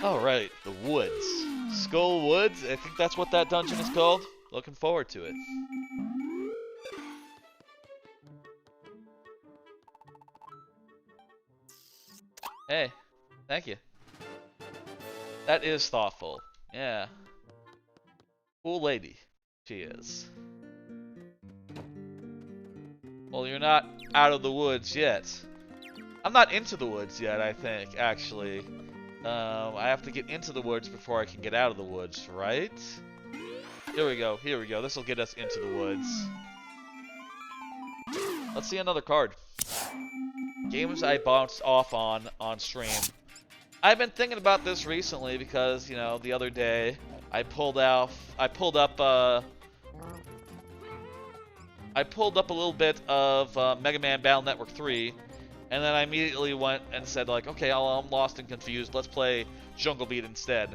Alright, the woods. Skull Woods, I think that's what that dungeon is called. Looking forward to it. Hey, thank you. That is thoughtful. Yeah. Cool lady. She is. Well, you're not out of the woods yet. I'm not into the woods yet, I think, actually. I have to get into the woods before I can get out of the woods, right? Here we go, here we go. This will get us into the woods. Let's see another card. Games I bounced off on stream. I've been thinking about this recently because, you know, the other day I pulled up a little bit of Mega Man Battle Network 3, and then I immediately went and said, like, okay, I'm lost and confused, let's play Jungle Beat instead.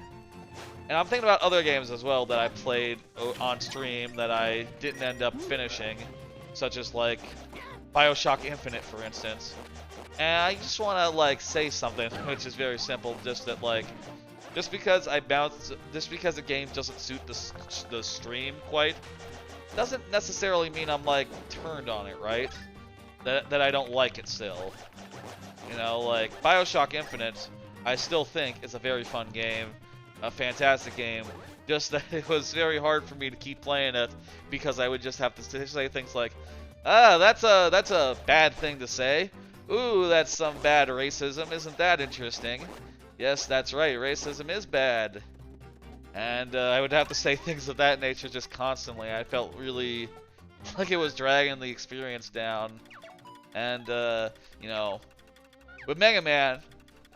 And I'm thinking about other games as well that I played on stream that I didn't end up finishing, such as, like, BioShock Infinite, for instance. And I just want to, like, say something, which is very simple, just that, like, just because the game doesn't suit the stream quite, doesn't necessarily mean I'm, like, turned on it, right? That I don't like it still. You know, like, BioShock Infinite, I still think is a very fun game, a fantastic game, just that it was very hard for me to keep playing it, because I would just have to say things like, ah, that's a bad thing to say. Ooh, that's some bad racism, isn't that interesting? Yes, that's right, racism is bad. And I would have to say things of that nature just constantly. I felt really like it was dragging the experience down. And, you know, with Mega Man,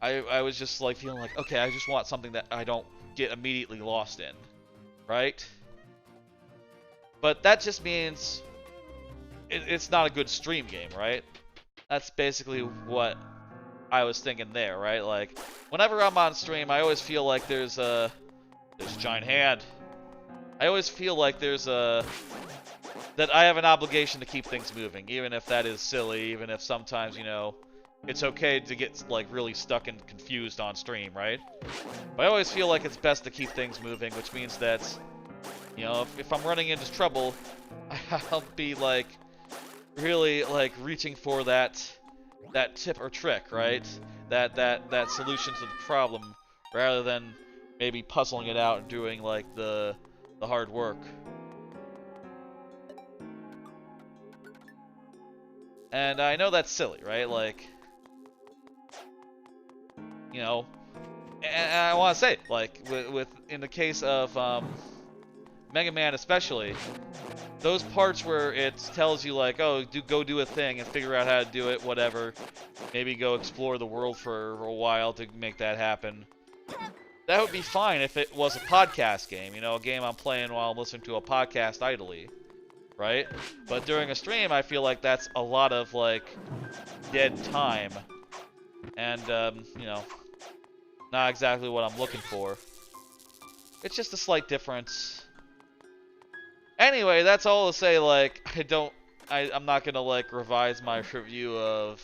I was just like feeling like, okay, I just want something that I don't get immediately lost in, right? But that just means it's not a good stream game, right? That's basically what I was thinking there, right? Like, whenever I'm on stream, I always feel like there's a giant hand. I always feel like that I have an obligation to keep things moving, even if that is silly, even if sometimes, you know, it's okay to get, like, really stuck and confused on stream, right? But I always feel like it's best to keep things moving, which means that, you know, if I'm running into trouble, I'll be, like, really, like, reaching for that tip or trick, right? That solution to the problem, rather than maybe puzzling it out and doing, like, the hard work. And I know that's silly, right? Like, you know, and I want to say, like, with in the case of Mega Man especially, those parts where it tells you, like, oh, go do a thing and figure out how to do it, whatever, maybe go explore the world for a while to make that happen. That would be fine if it was a podcast game, you know, a game I'm playing while I'm listening to a podcast idly, right? But during a stream, I feel like that's a lot of, like, dead time. And, you know, not exactly what I'm looking for. It's just a slight difference. Anyway, that's all to say, like, I'm not gonna, like, revise my review of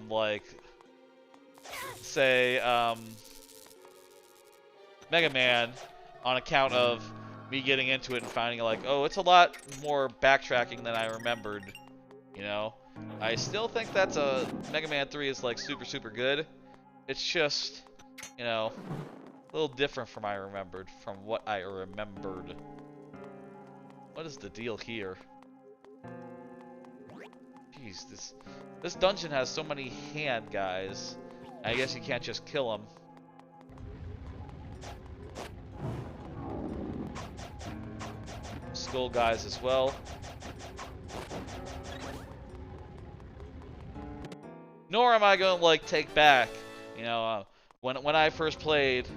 like, say, Mega Man on account of me getting into it and finding, like, oh, it's a lot more backtracking than I remembered, you know? I still think Mega Man 3 is, like, super, super good. It's just, you know, a little different from what I remembered. What is the deal here? Jeez, this dungeon has so many hand guys. I guess you can't just kill them. Skull guys as well. Nor am I going to, like, take back, you know, when I first played,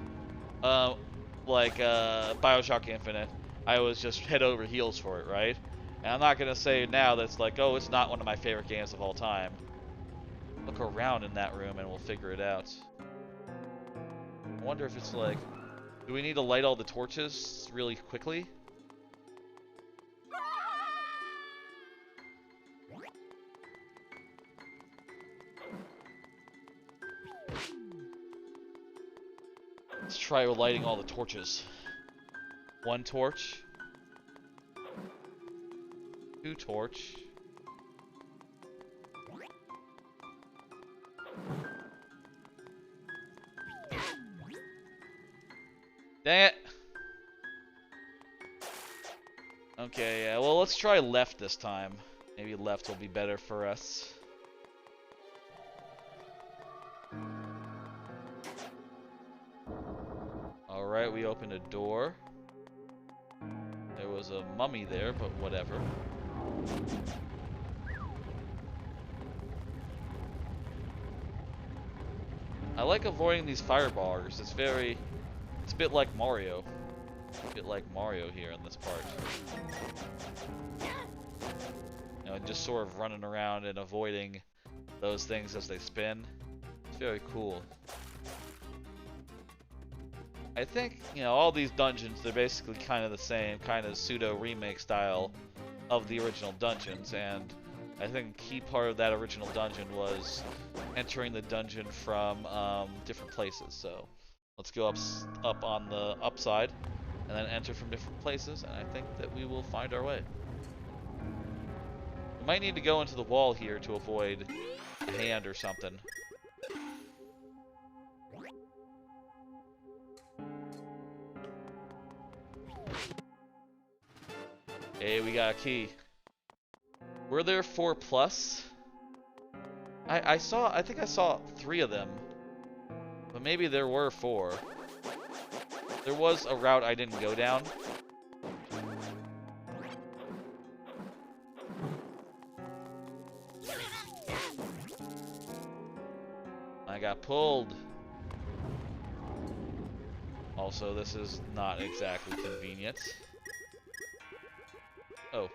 BioShock Infinite, I was just head over heels for it, right? And I'm not going to say now that's like, oh, it's not one of my favorite games of all time. Look around in that room and we'll figure it out. I wonder if it's like, do we need to light all the torches really quickly? Let's try lighting all the torches. 1 torch. 2 torch. Dang it. Okay, yeah, well, let's try left this time. Maybe left will be better for us. Alright, we opened a door. There was a mummy there, but whatever. I like avoiding these fire bars. It's a bit like Mario. A bit like Mario here in this part. You know, just sort of running around and avoiding those things as they spin. It's very cool. I think, you know, all these dungeons, they're basically kind of the same, kind of pseudo-remake style of the original dungeons, and I think a key part of that original dungeon was entering the dungeon from different places. So let's go up on the upside, and then enter from different places, and I think that we will find our way. We might need to go into the wall here to avoid a hand or something. Hey, we got a key. Were there 4 plus? I think I saw 3 of them. But maybe there were 4. There was a route I didn't go down. I got pulled. Also, this is not exactly convenient. Oh.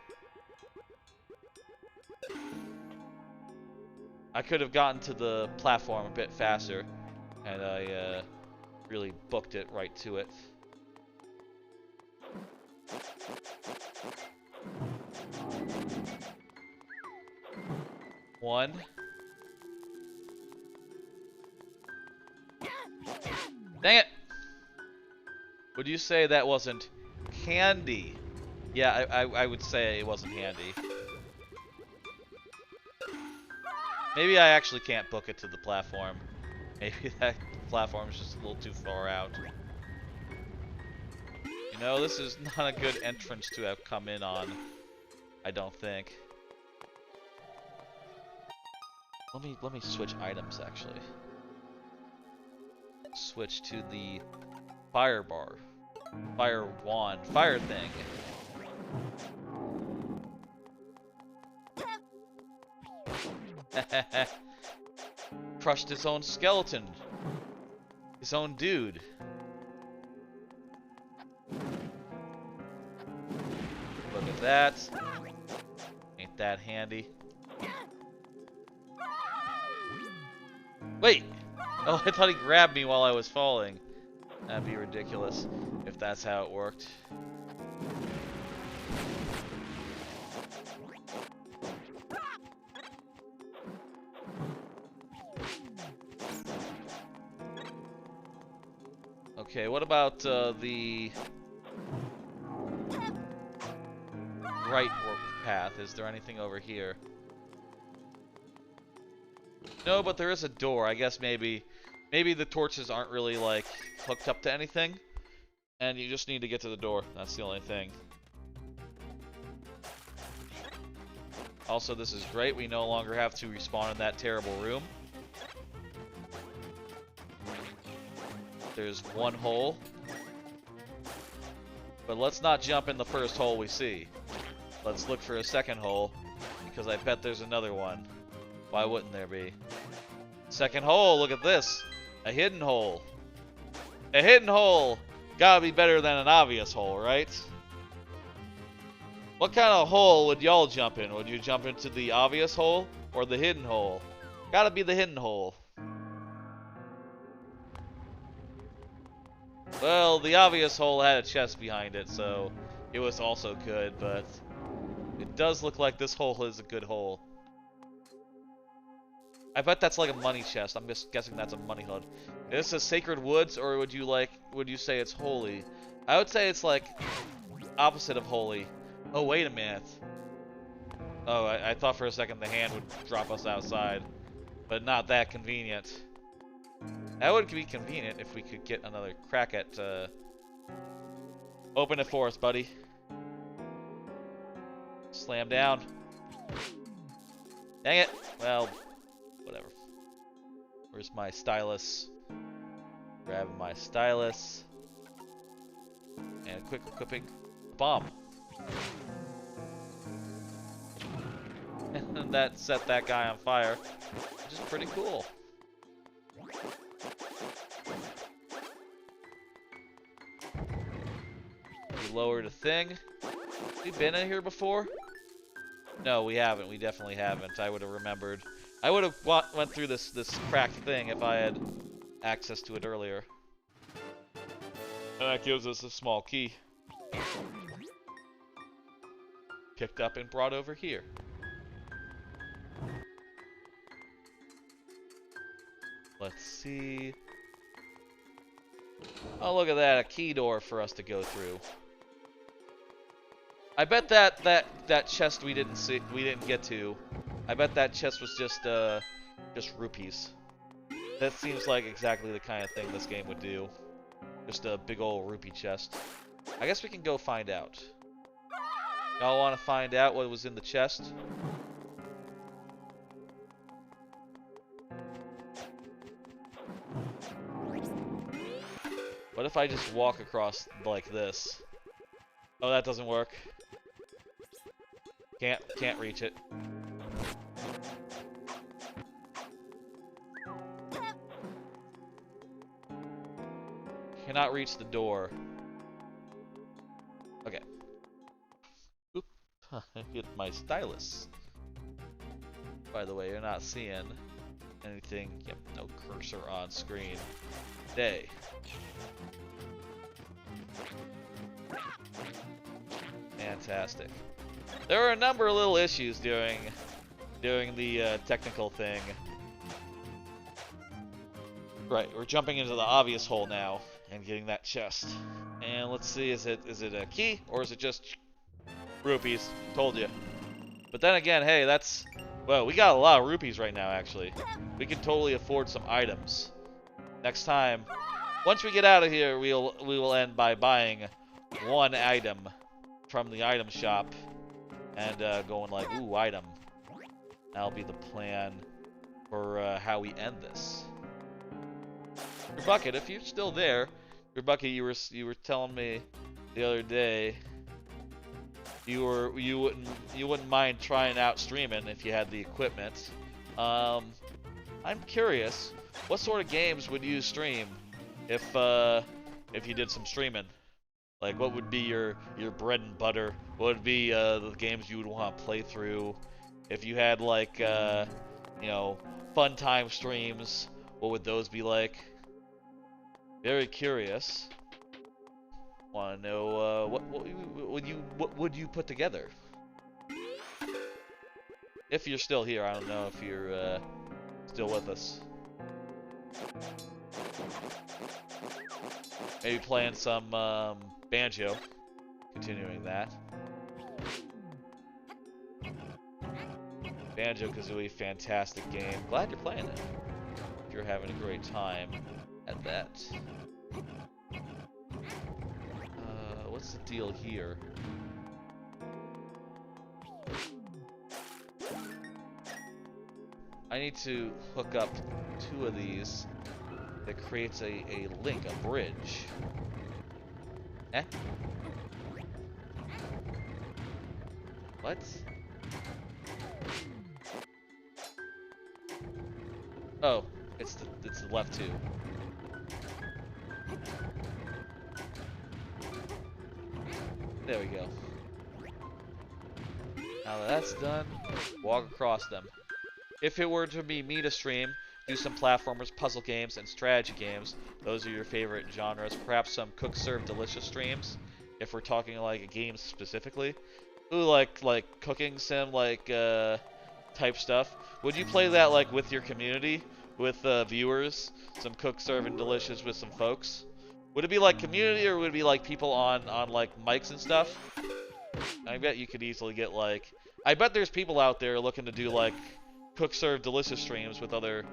I could have gotten to the platform a bit faster, and I really booked it right to it. One. Dang it! Would you say that wasn't handy? Yeah, I would say it wasn't handy. Maybe I actually can't book it to the platform. Maybe that platform is just a little too far out. You know, this is not a good entrance to have come in on, I don't think. Let me switch items actually. Switch to the fire bar. Fire wand. Fire thing. Crushed his own skeleton. His own dude. Look at that. Ain't that handy? Wait! Oh, I thought he grabbed me while I was falling. That'd be ridiculous if that's how it worked. Okay, what about the right path? Is there anything over here? No, but there is a door. I guess maybe the torches aren't really like hooked up to anything, and you just need to get to the door. That's the only thing. Also, this is great. We no longer have to respawn in that terrible room. There's one hole. But let's not jump in the first hole we see. Let's look for a second hole, because I bet there's another one. Why wouldn't there be? Second hole, look at this. A hidden hole. A hidden hole! Gotta be better than an obvious hole, right? What kind of hole would y'all jump in? Would you jump into the obvious hole or the hidden hole? Gotta be the hidden hole. Well, the obvious hole had a chest behind it, so it was also good, but it does look like this hole is a good hole. I bet that's like a money chest. I'm just guessing that's a money hood. Is this a sacred woods, or would you say it's holy? I would say it's like opposite of holy. Oh, wait a minute. Oh, I thought for a second the hand would drop us outside, but not that convenient. That would be convenient if we could get another crack at, open it for us, buddy. Slam down. Dang it. Well, whatever. Where's my stylus? Grabbing my stylus. And quick equipping the bomb. And that set that guy on fire, which is pretty cool. We lowered a thing. We've been in here before? No, we haven't. We definitely haven't. I would have remembered. I would have went through this cracked thing if I had access to it earlier. And that gives us a small key. Picked up and brought over here. Let's see. Oh, look at that. A key door for us to go through. I bet that chest we didn't get to. I bet that chest was just rupees. That seems like exactly the kind of thing this game would do. Just a big old rupee chest. I guess we can go find out. Y'all want to find out what was in the chest? What if I just walk across like this? Oh, that doesn't work. Can't reach it. Cannot reach the door. Okay. Oop. I hit my stylus. By the way, you're not seeing anything. Yep, no cursor on screen. Day. Fantastic. There were a number of little issues during the technical thing. Right, we're jumping into the obvious hole now and getting that chest. And let's see, is it a key or is it just rupees? Told you. But then again, hey, well, we got a lot of rupees right now. Actually, we can totally afford some items. Next time, once we get out of here, we will end by buying one item from the item shop and going like, ooh, item. That'll be the plan for how we end this. Your bucket, if you're still there, your bucket, you were telling me the other day you wouldn't mind trying out streaming if you had the equipment. I'm curious, what sort of games would you stream if you did some streaming? Like, what would be your bread and butter? What would be the games you would want to play through? If you had like you know, fun time streams, what would those be like? Very curious. Want to know what would you put together? If you're still here, I don't know if you're still with us. Maybe playing some Banjo. Continuing that. Banjo-Kazooie, fantastic game. Glad you're playing it. If you're having a great time at that. What's the deal here? I need to hook up 2 of these. That creates a link, a bridge. Eh? What? Oh, it's the left 2. There we go. Now that that's done, walk across them. If it were to be me to stream, do some platformers, puzzle games, and strategy games. Those are your favorite genres. Perhaps some cook, serve, delicious streams. If we're talking like games specifically. Ooh, like cooking sim, like type stuff. Would you play that like with your community, with viewers, some cook, serve, and delicious with some folks? Would it be like community, or would it be like people on like mics and stuff? I bet you could easily get like, I bet there's people out there looking to do like cook, serve, delicious streams with other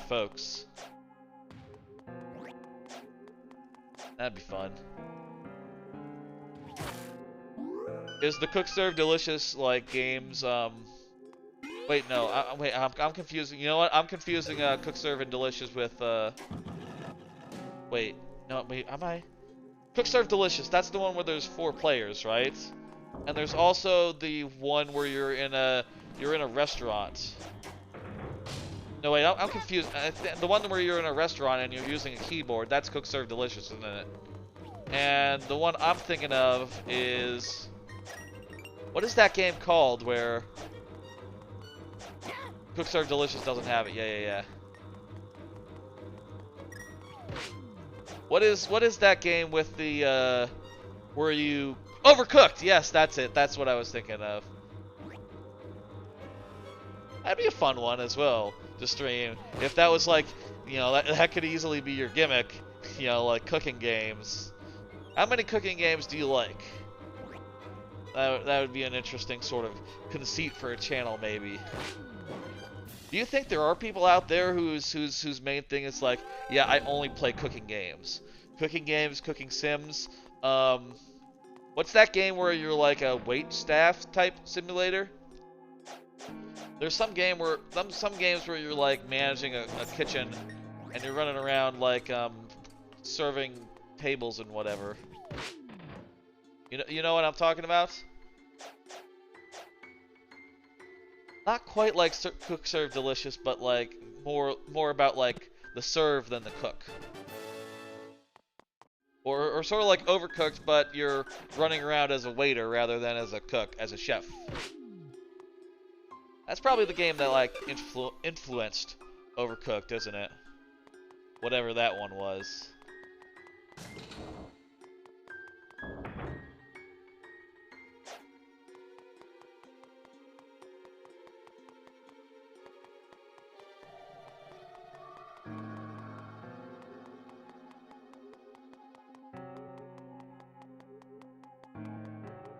folks. That'd be fun. Is the cook, serve, delicious like games? Wait, no. Wait, I'm confusing. You know what? I'm confusing cook, serve, and delicious with Wait, no, wait. Am I? Cook, serve, delicious. That's the one where there's 4 players, right? And there's also the one where you're in a restaurant. No, wait. I'm confused. The one where you're in a restaurant and you're using a keyboard. That's cook, serve, delicious, isn't it? And the one I'm thinking of is, what is that game called where Cook, serve, delicious doesn't have it? Yeah. What is that game with the where you Overcooked? Yes, that's it. That's what I was thinking of. That'd be a fun one as well to stream. If that was like, you know, that could easily be your gimmick. You know, like cooking games. How many cooking games do you like? That would be an interesting sort of conceit for a channel, maybe. Do you think there are people out there whose main thing is like, yeah, I only play cooking games, cooking sims? What's that game where you're like a wait staff type simulator? There's some game where some games where you're like managing a kitchen and you're running around like serving tables and whatever. You know what I'm talking about? Not quite like cook, serve, delicious, but like more about like the serve than the cook. Or sort of like Overcooked, but you're running around as a waiter rather than as a cook, as a chef. That's probably the game that like influenced Overcooked, isn't it? Whatever that one was.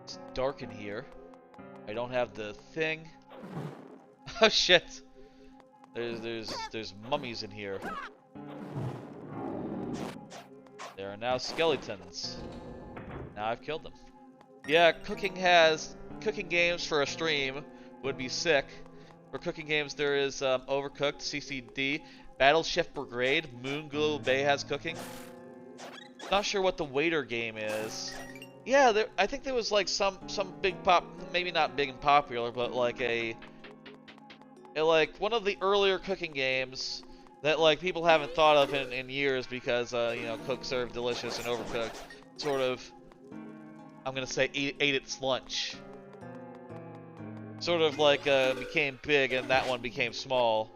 It's dark in here. I don't have the thing. Oh shit! There's mummies in here. There are now skeletons. Now I've killed them. Yeah, cooking games for a stream would be sick. For cooking games, there is Overcooked, CCD, Battleship Brigade, Moonglow Bay has cooking. Not sure what the waiter game is. Yeah, I think there was like some big maybe not big and popular, but like like one of the earlier cooking games that like people haven't thought of in years because you know, Cook, Serve, Delicious, and Overcooked sort of, I'm gonna say, ate its lunch. Sort of like became big and that one became small.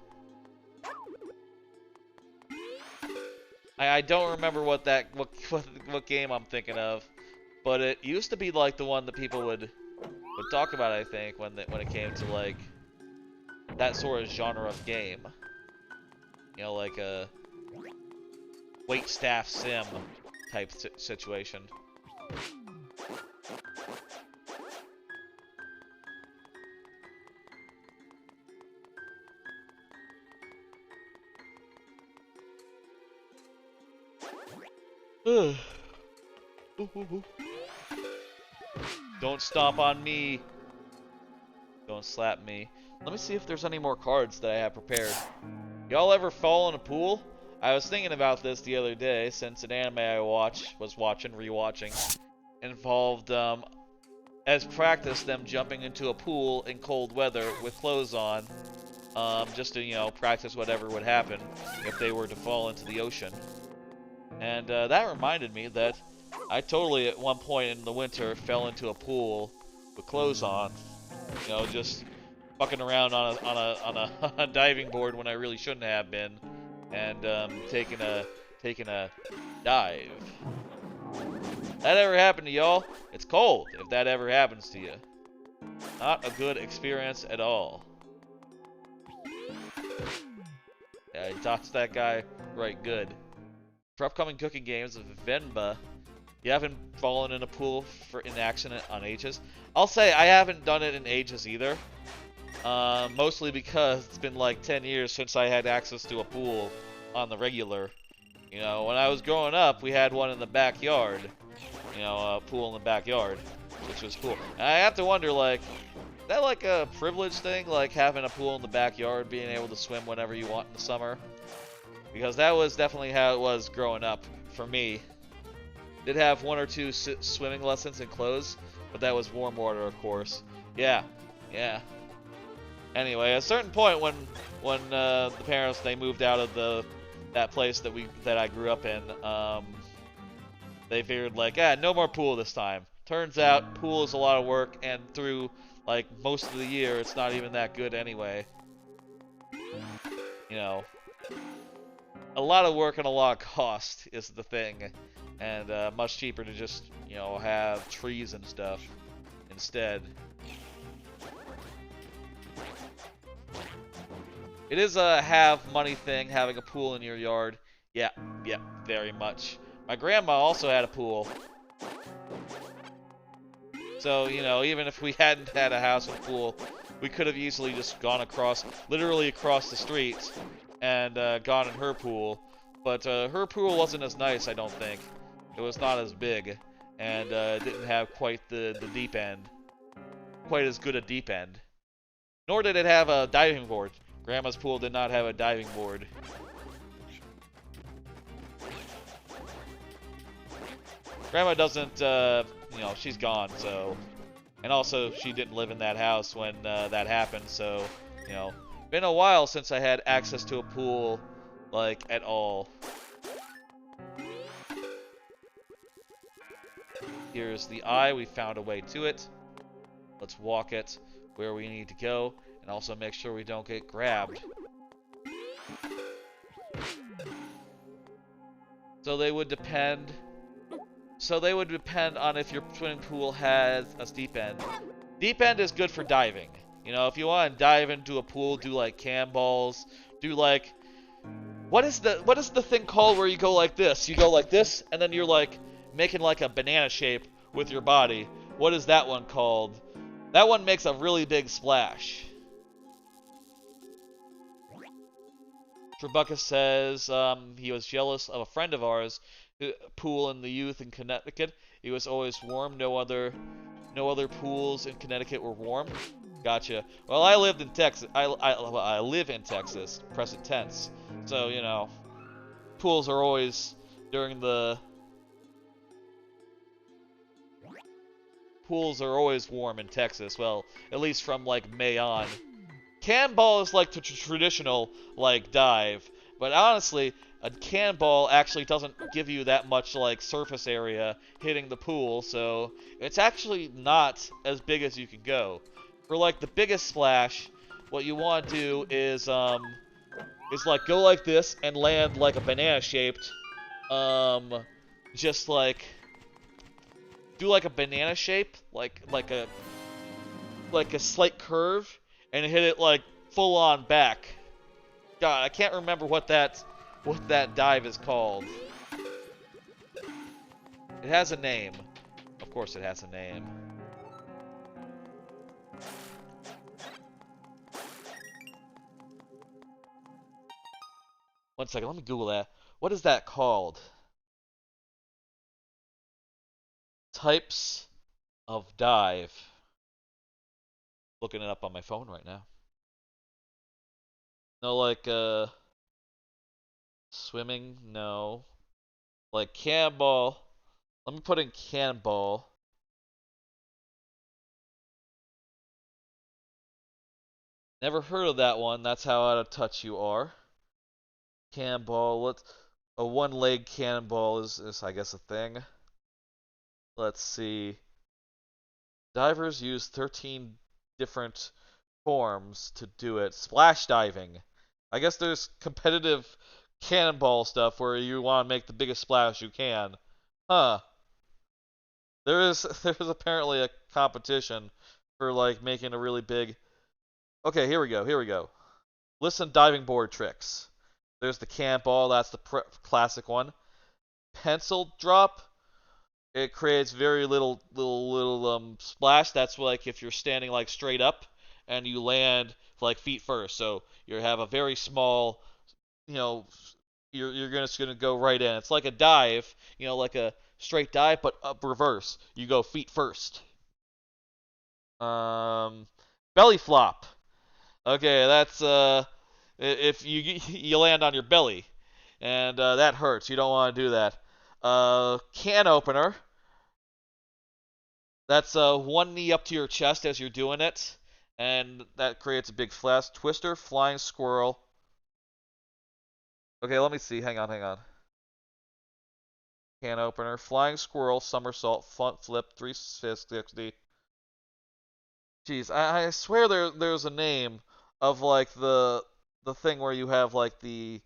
I don't remember what game I'm thinking of, but it used to be like the one that people would talk about, I think, when it came to like that sort of genre of game. You know, like a wait staff sim type situation. Don't stomp on me. Don't slap me. Let me see if there's any more cards that I have prepared. Y'all ever fall in a pool? I was thinking about this the other day since an anime I was rewatching, involved, as practice, them jumping into a pool in cold weather with clothes on, just to, you know, practice whatever would happen if they were to fall into the ocean. And that reminded me that I totally, at one point in the winter, fell into a pool with clothes on. You know, just fucking around on a diving board when I really shouldn't have been, and taking a dive. That ever happened to y'all? It's cold if that ever happens to you. Not a good experience at all. Yeah, he dodged that guy right good. For upcoming cooking games of Venba, you haven't fallen in a pool in accident on ages. I'll say I haven't done it in ages either. Mostly because it's been like 10 years since I had access to a pool on the regular. You know, when I was growing up, we had one in the backyard. You know, a pool in the backyard, which was cool. And I have to wonder, like, is that like a privilege thing, like having a pool in the backyard, being able to swim whenever you want in the summer? Because that was definitely how it was growing up for me. Did have one or two swimming lessons in clothes, but that was warm water, of course. Yeah, yeah. Anyway, at a certain point when the parents they moved out of that place that I grew up in, they figured like, no more pool this time. Turns out pool is a lot of work, and through like most of the year, it's not even that good anyway. You know, a lot of work and a lot of cost is the thing, and much cheaper to just have trees and stuff instead. It is a have money thing, having a pool in your yard. Yeah, very much. My grandma also had a pool. So, even if we hadn't had a house with a pool, we could have easily just gone literally across the street, and gone in her pool. But her pool wasn't as nice, I don't think. It was not as big, and didn't have quite the deep end. Quite as good a deep end. Nor did it have a diving board. Grandma's pool did not have a diving board. Grandma doesn't, she's gone, so... And also, she didn't live in that house when that happened, so, been a while since I had access to a pool, like, at all. Here's the eye, we found a way to it. Let's walk it where we need to go, and also make sure we don't get grabbed. So they would depend on if your swimming pool has a steep end. Deep end is good for diving. If you want to dive into a pool, do like cannonballs, do like what is the thing called where you go like this? You go like this, and then you're like making like a banana shape with your body. What is that one called? That one makes a really big splash. Tribuckus says he was jealous of a friend of ours, pool in the youth in Connecticut. It was always warm. No other pools in Connecticut were warm. Gotcha. Well, I lived in Texas. I live in Texas, present tense. So pools are always pools are always warm in Texas. Well, at least from like May on. Cannonball is like the traditional like dive, but honestly, a cannonball actually doesn't give you that much like surface area hitting the pool, so it's actually not as big as you can go. For like the biggest splash, what you want to do is like go like this and land like a banana shaped, just like do like a banana shape, like a slight curve, and hit it like full on back. God, I can't remember what that dive is called. It has a name. Of course it has a name. One second, let me Google that. What is that called? Types of dive. Looking it up on my phone right now. No, like, swimming? No. Like, cannonball. Let me put in cannonball. Never heard of that one. That's how out of touch you are. Cannonball. A one-leg cannonball is, I guess, a thing. Let's see. Divers use 13 different forms to do it. Splash diving. I guess there's competitive cannonball stuff where you want to make the biggest splash you can. Huh. There's apparently a competition for like making a really big. Okay, here we go. Listen, diving board tricks. There's the camp ball. That's the classic one. Pencil drop. It creates very little splash. That's like if you're standing like straight up and you land like feet first. So you have a very small, you know, you're just gonna go right in. It's like a dive, like a straight dive, but up reverse. You go feet first. Belly flop. Okay, that's if you land on your belly, and that hurts. You don't want to do that. Can opener. That's one knee up to your chest as you're doing it, and that creates a big flash. Twister, flying squirrel. Okay, let me see. Hang on. Can opener, flying squirrel, somersault, front flip, 360. Jeez, I swear there's a name of like the thing where you have like the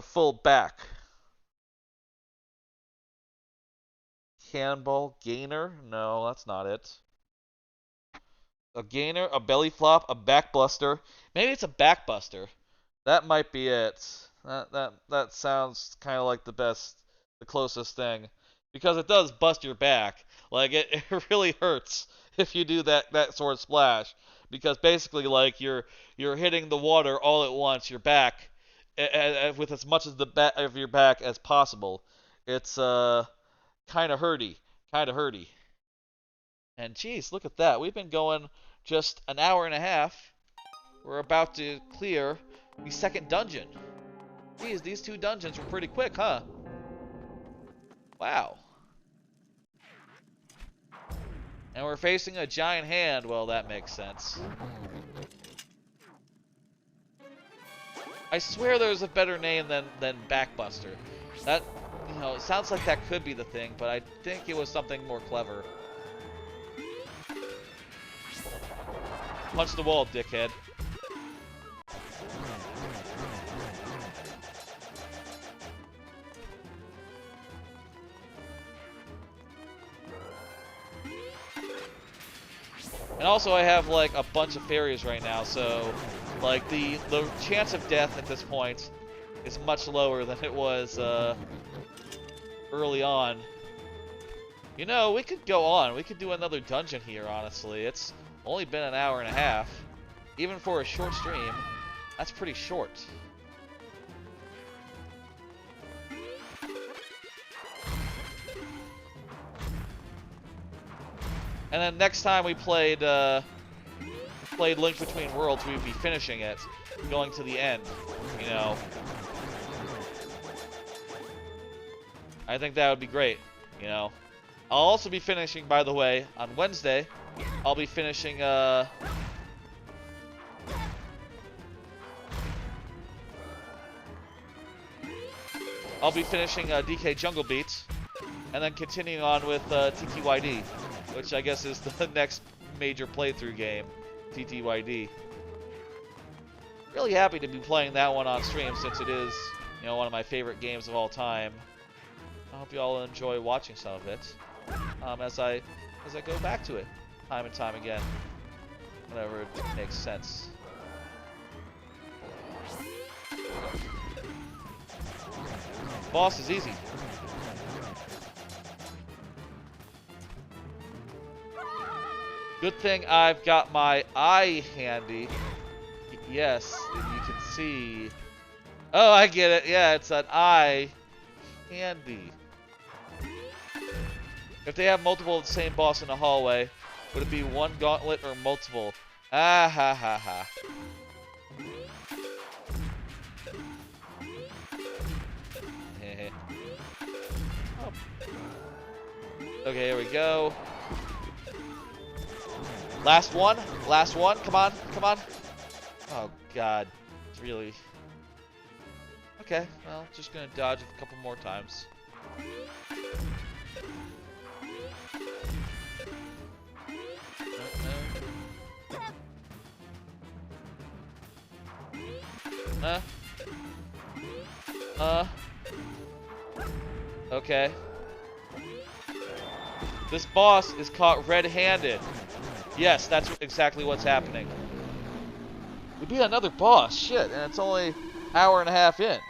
full back. Cannonball, gainer? No, that's not it. A gainer, a belly flop, a backbuster. Maybe it's a backbuster. That might be it. That sounds kind of like the closest thing, because it does bust your back. Like it really hurts if you do that sort of splash, because basically like you're hitting the water all at once, your back, with as much of the back of your back as possible. It's kind of hurty. And geez, look at that. We've been going just an hour and a half. We're about to clear the second dungeon. Geez, these two dungeons were pretty quick, huh? Wow. And we're facing a giant hand. Well, that makes sense. I swear there's a better name than Backbuster. That, it sounds like that could be the thing, but I think it was something more clever. Punch the wall, dickhead. And also I have like a bunch of fairies right now, so like the chance of death at this point is much lower than it was early on. We could go on. We could do another dungeon here, honestly. It's only been an hour and a half. Even for a short stream, that's pretty short. And then next time we played Link Between Worlds, we'd be finishing it, going to the end, I think that would be great, I'll also be finishing, by the way, on Wednesday. I'll be finishing, I'll be finishing DK Jungle Beats, and then continuing on with TTYD, which I guess is the next major playthrough game, TTYD. Really happy to be playing that one on stream, since it is, one of my favorite games of all time. I hope you all enjoy watching some of it, as I go back to it time and time again, whenever it makes sense. Boss is easy. Good thing I've got my eye handy. Yes, and you can see. Oh, I get it. Yeah, it's an eye handy. If they have multiple of the same boss in the hallway, would it be one gauntlet or multiple? Ah ha ha ha. Okay, here we go. Last one, come on. Oh god, really? Okay, well, just gonna dodge it a couple more times. Okay. This boss is caught red-handed. Yes, that's exactly what's happening. We beat another boss. Shit, and it's only hour and a half in.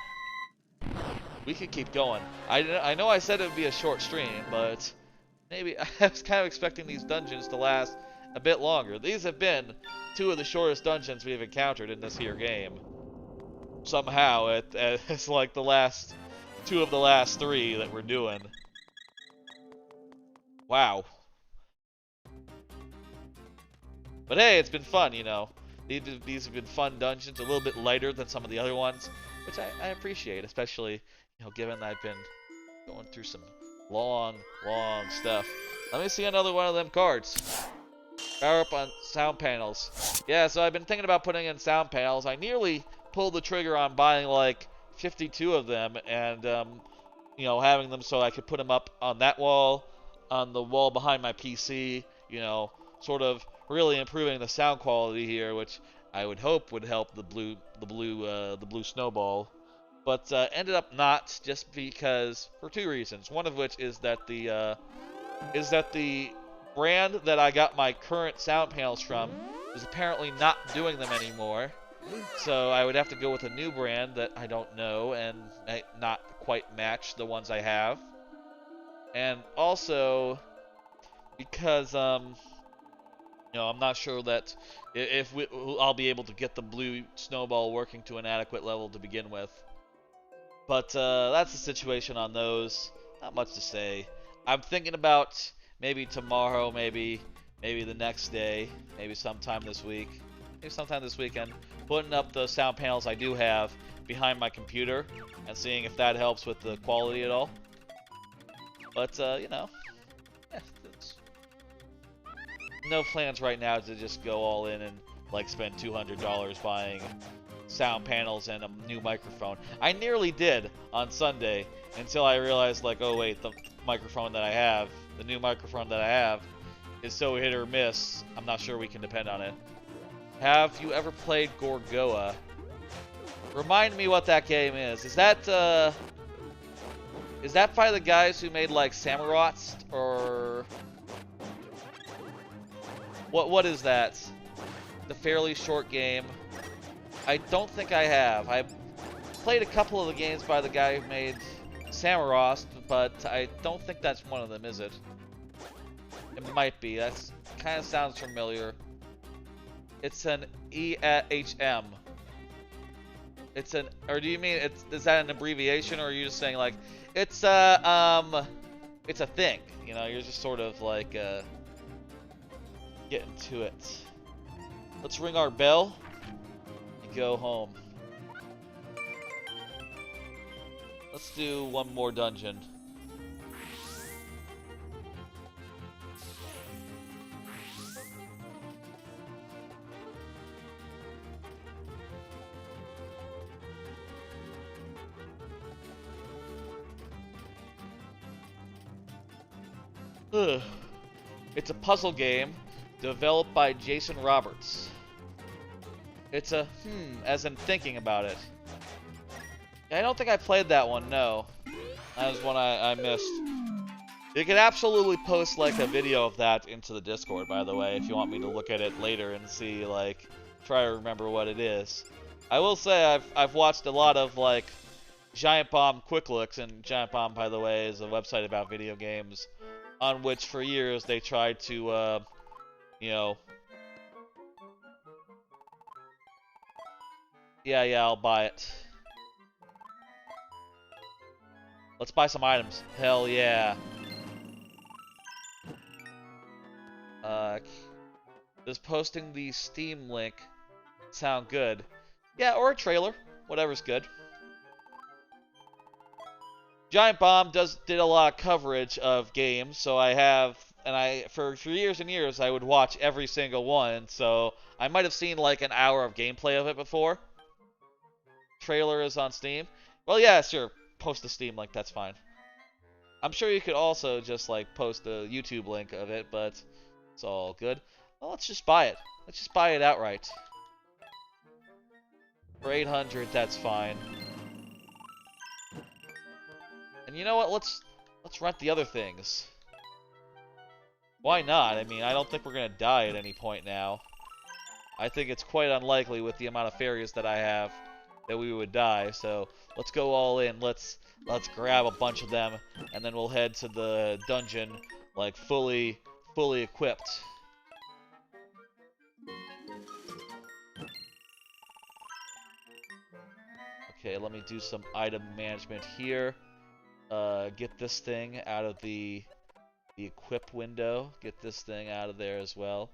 We could keep going. I know I said it would be a short stream, but maybe I was kind of expecting these dungeons to last a bit longer. These have been two of the shortest dungeons we've encountered in this here game. Somehow, it's like the last two of the last three that we're doing. Wow. But hey, it's been fun, you know. These have been fun dungeons, a little bit lighter than some of the other ones, which I appreciate, especially, you know, given that I've been going through some long stuff. Let me see another one of them cards. Power up on sound panels. Yeah, so I've been thinking about putting in sound panels. I nearly pulled the trigger on buying like 52 of them and, you know, having them so I could put them up on that wall, on the wall behind my PC, you know, sort of really improving the sound quality here, which I would hope would help the blue snowball. But ended up not, just because, for two reasons. One of which is that the brand that I got my current sound panels from is apparently not doing them anymore. So I would have to go with a new brand that I don't know and not quite match the ones I have. And also because you know, I'm not sure that if I'll be able to get the blue snowball working to an adequate level to begin with. But that's the situation on those. Not much to say. I'm thinking about maybe tomorrow, maybe the next day, maybe sometime this week, maybe sometime this weekend, putting up the sound panels I do have behind my computer and seeing if that helps with the quality at all. But you know, no plans right now to just go all in and like spend $200 buying sound panels and a new microphone. I nearly did on Sunday until I realized, like, oh wait, the microphone that I have, the new microphone that I have, is so hit or miss, I'm not sure we can depend on it. Have you ever played Gorgoa? Remind me what that game is. Is that by the guys who made like Samurott, or what is that? The fairly short game. I don't think I have. I played a couple of the games by the guy who made Samurott, but I don't think that's one of them, is it? It might be. That's kind of sounds familiar. It's an EHM. It's an, or do you mean is that an abbreviation, or are you just saying like it's a thing? You know, you're just sort of like getting to it. Let's ring our bell and go home. Let's do one more dungeon. Ugh. It's a puzzle game developed by Jason Roberts. It's a as in thinking about it. I don't think I played that one, no. That was one I missed. You can absolutely post like a video of that into the Discord, by the way, if you want me to look at it later and see, like, try to remember what it is. I will say I've watched a lot of like Giant Bomb quick looks, and Giant Bomb, by the way, is a website about video games on which for years they tried to you know, yeah, I'll buy it. Let's buy some items. Hell yeah. Does posting the Steam link sound good? Yeah, or a trailer. Whatever's good. Giant Bomb did a lot of coverage of games, so I have, and for years and years I would watch every single one, so I might have seen like an hour of gameplay of it before. Trailer is on Steam. Well, yeah, sure. Post the Steam link, that's fine. I'm sure you could also just like post the YouTube link of it, but it's all good. Well, let's just buy it. Let's just buy it outright. For 800, that's fine. And you know what? Let's rent the other things. Why not? I mean, I don't think we're gonna die at any point now. I think it's quite unlikely with the amount of fairies that I have that we would die. So let's go all in. Let's grab a bunch of them, and then we'll head to the dungeon like fully equipped. Okay, let me do some item management here. Get this thing out of the equip window. Get this thing out of there as well.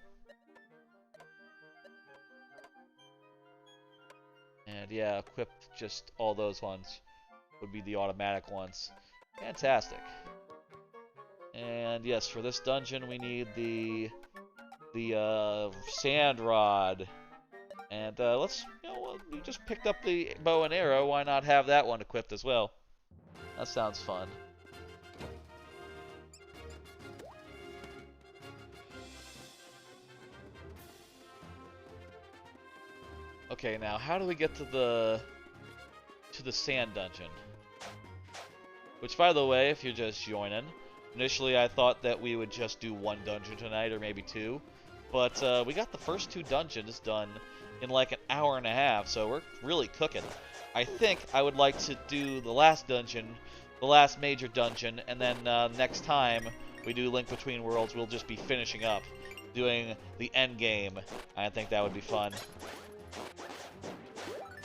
And yeah, equip just all those ones would be the automatic ones. Fantastic. And yes, for this dungeon we need the sand rod. And let's, we just picked up the bow and arrow. Why not have that one equipped as well? That sounds fun. Okay, now how do we get to the sand dungeon? Which, by the way, if you're just joining, initially I thought that we would just do one dungeon tonight, or maybe two. But we got the first 2 dungeons done in like an hour and a half, so we're really cooking. I think I would like to do the last dungeon, the last major dungeon, and then next time we do Link Between Worlds, we'll just be finishing up, doing the end game. I think that would be fun.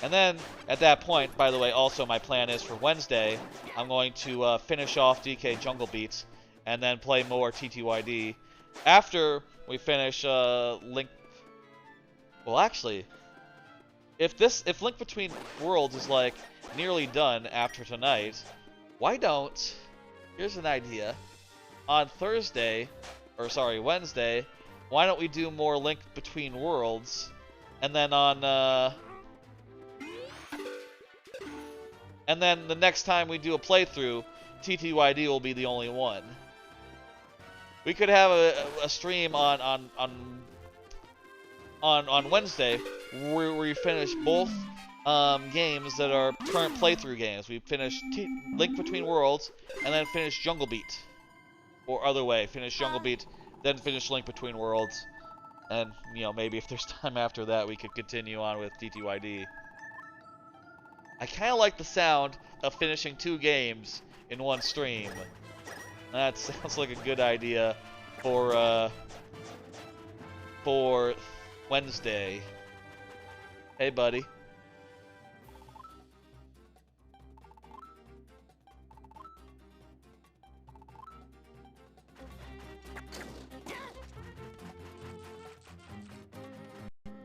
And then, at that point, by the way, also my plan is for Wednesday, I'm going to finish off DK Jungle Beats, and then play more TTYD. After we finish Link... Well, actually, if Link Between Worlds is, like, nearly done after tonight, why don't... Here's an idea. On Wednesday, why don't we do more Link Between Worlds, and then on, and then the next time we do a playthrough, TTYD will be the only one. We could have a stream on Wednesday where we finish both games that are current playthrough games. We finish Link Between Worlds and then finish Jungle Beat, or other way, finish Jungle Beat, then finish Link Between Worlds, and maybe if there's time after that, we could continue on with TTYD. I kind of like the sound of finishing 2 games in one stream. That sounds like a good idea for Wednesday. Hey, buddy.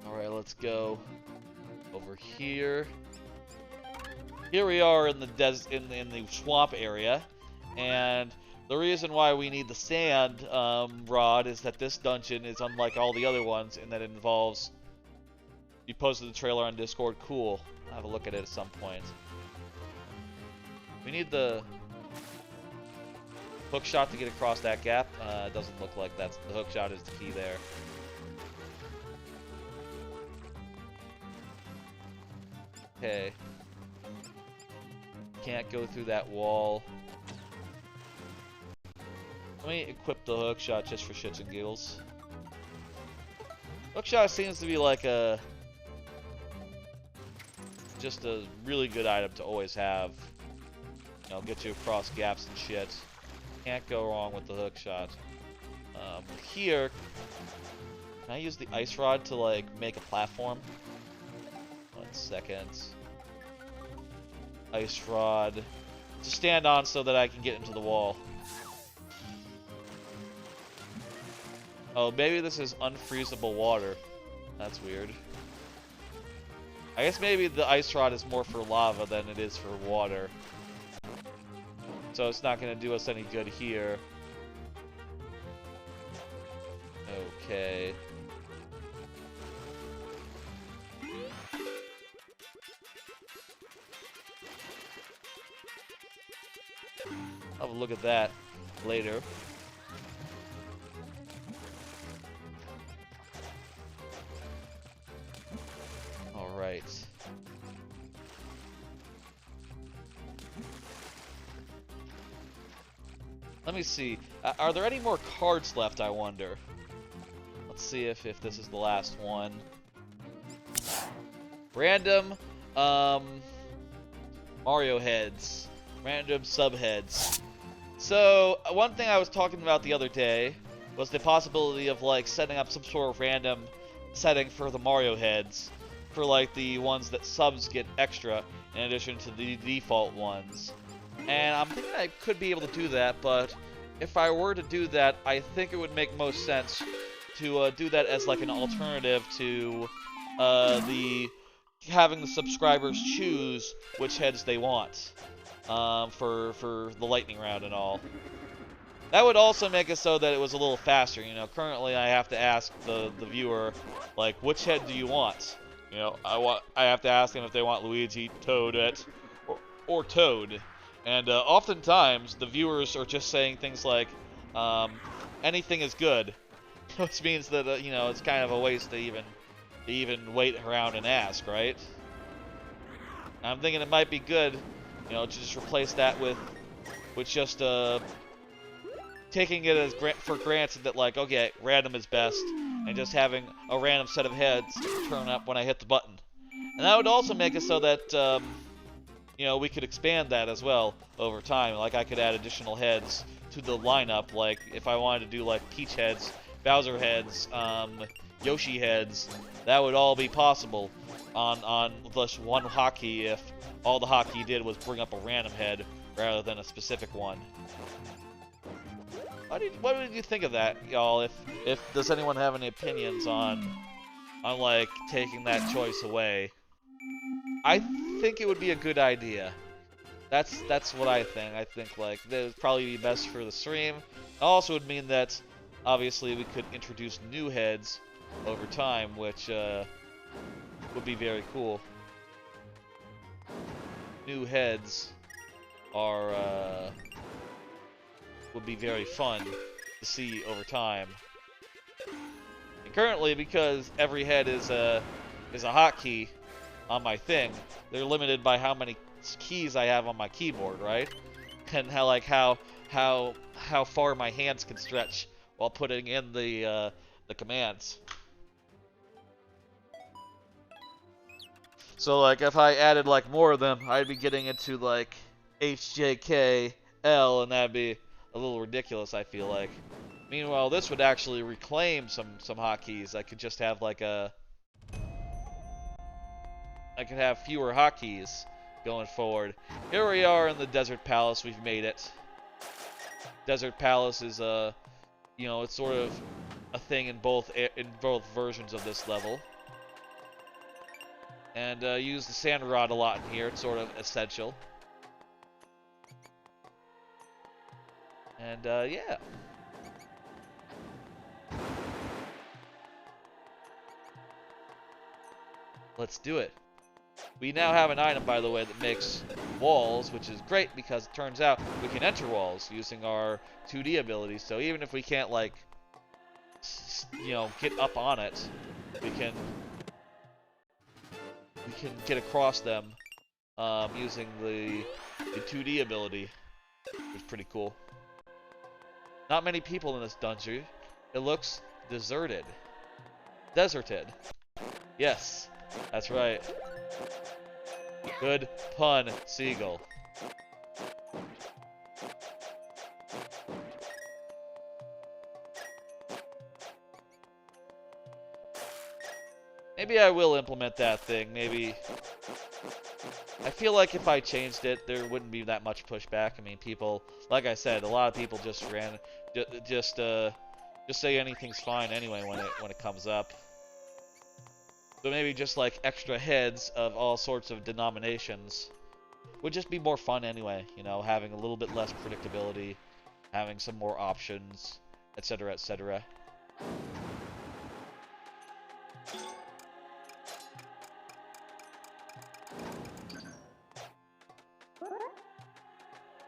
All right, let's go over here. Here we are in the in the swamp area, and the reason why we need the sand rod is that this dungeon is unlike all the other ones in that it involves... You posted the trailer on Discord, cool. I'll have a look at it at some point. We need the hook shot to get across that gap. It doesn't look like that's the hook shot is the key there. Okay. Can't go through that wall. Let me equip the hookshot just for shits and giggles. Hookshot seems to be like just a really good item to always have. Get you across gaps and shit. Can't go wrong with the hookshot. Here, can I use the ice rod to like make a platform? 1 second. Ice rod to stand on so that I can get into the wall. Oh, maybe this is unfreezable water. That's weird. I guess maybe the ice rod is more for lava than it is for water. So it's not going to do us any good here. Okay. I'll have a look at that later. Alright. Let me see. Are there any more cards left, I wonder? Let's see if this is the last one. Random Mario heads. Random subheads. So, one thing I was talking about the other day was the possibility of, like, setting up some sort of random setting for the Mario heads. For, like, the ones that subs get extra, in addition to the default ones. And I'm thinking I could be able to do that, but if I were to do that, I think it would make most sense to do that as, like, an alternative to having the subscribers choose which heads they want for the lightning round and all. That would also make it so that it was a little faster. You know, currently I have to ask the viewer, like, which head do you want? You know, I have to ask them if they want Luigi, Toadette, or Toad. And oftentimes the viewers are just saying things like, anything is good, which means that you know, it's kind of a waste to even wait around and ask, right? I'm thinking it might be good, you know, to just replace that with just taking it as for granted that, like, okay, random is best, and just having a random set of heads turn up when I hit the button. And that would also make it so that you know, we could expand that as well over time. Like, I could add additional heads to the lineup, like if I wanted to do like Peach heads, Bowser heads, Yoshi heads. That would all be possible on just one hotkey if all the hotkey did was bring up a random head rather than a specific one. What did you think of that, y'all? If does anyone have any opinions on like taking that choice away? I think it would be a good idea. That's what I think. I think, like, that would probably be best for the stream. It also would mean that obviously we could introduce new heads over time, which would be very cool. New heads are would be very fun to see over time. And currently, because every head is a hotkey on my thing, they're limited by how many keys I have on my keyboard, right? And how far my hands can stretch while putting in the commands. So, like, if I added like more of them, I'd be getting into like HJKL, and that'd be a little ridiculous, I feel like. Meanwhile, this would actually reclaim some hotkeys. I could just have like I could have fewer hotkeys going forward. Here we are in the Desert Palace. We've made it. Desert Palace is you know, it's sort of a thing in both versions of this level. And use the sand rod a lot in here. It's sort of essential. And yeah. Let's do it. We now have an item, by the way, that makes walls, which is great because it turns out we can enter walls using our 2D abilities. So even if we can't, like, you know, get up on it, we can get across them using the 2D ability, which is pretty cool. Not many people in this dungeon. It looks deserted. Deserted. Yes, that's right. Good pun, Seagull. Maybe I will implement that thing. Maybe. I feel like if I changed it, there wouldn't be that much pushback. I mean, people, like I said, a lot of people just say anything's fine anyway when it comes up. So maybe just like extra heads of all sorts of denominations would just be more fun anyway, you know, having a little bit less predictability, having some more options, etc., etc.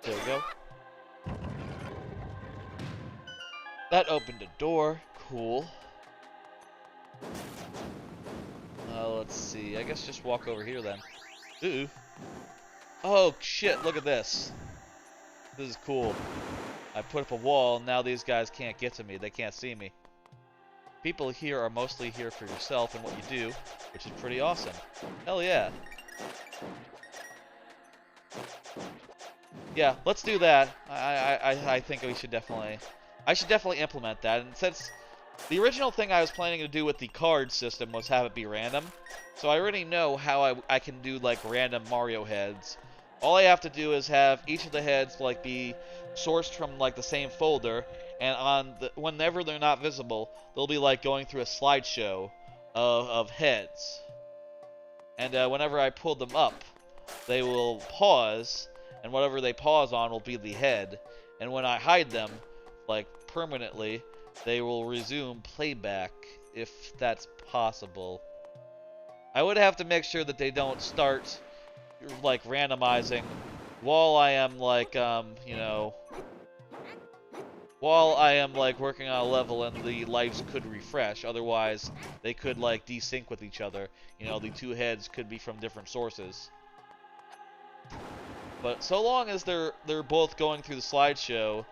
There we go. That opened a door. Cool. Let's see. I guess just walk over here then. Ooh. Oh, shit. Look at this. This is cool. I put up a wall, and now these guys can't get to me. They can't see me. People here are mostly here for yourself and what you do, which is pretty awesome. Hell yeah. Yeah, let's do that. I think we should definitely... I should definitely implement that. And since the original thing I was planning to do with the card system was have it be random, so I already know how I can do, like, random Mario heads. All I have to do is have each of the heads, like, be sourced from, like, the same folder, and whenever they're not visible, they'll be, like, going through a slideshow of heads. And whenever I pull them up, they will pause, and whatever they pause on will be the head. And when I hide them, like, permanently, they will resume playback, if that's possible. I would have to make sure that they don't start, like, randomizing while I am, like, you know, while I am, like, working on a level and the lives could refresh. Otherwise, they could, like, desync with each other. You know, the two heads could be from different sources. But so long as they're both going through the slideshow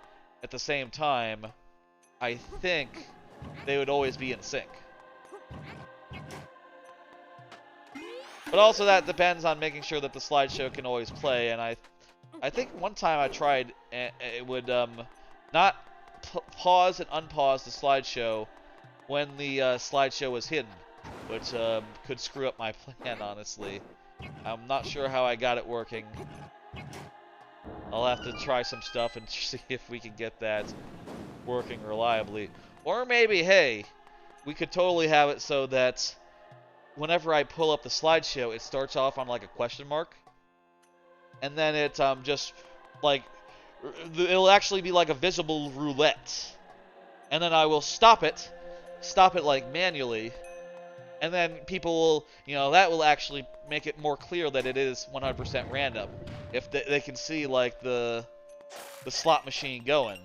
at the same time, I think they would always be in sync. But also that depends on making sure that the slideshow can always play, and I think one time I tried, it would not pause and unpause the slideshow when the slideshow was hidden, which could screw up my plan, honestly. I'm not sure how I got it working. I'll have to try some stuff and see if we can get that working reliably. Or maybe, hey, we could totally have it so that whenever I pull up the slideshow, it starts off on, like, a question mark. And then it just, like, it'll actually be like a visible roulette. And then I will stop it, like, manually. And then people will, you know, that will actually make it more clear that it is 100% random. If they can see, like, the slot machine going.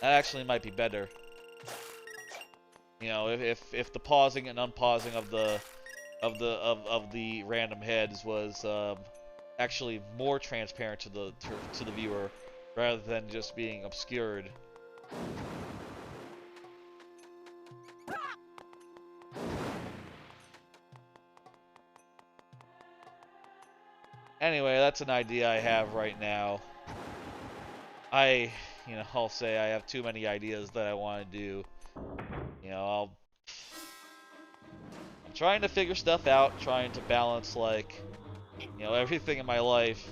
That actually might be better. You know, if the pausing and unpausing of the random heads was actually more transparent to the viewer rather than just being obscured. Anyway, that's an idea I have right now. I'll say I have too many ideas that I want to do. You know, I'm trying to figure stuff out, trying to balance, like, you know, everything in my life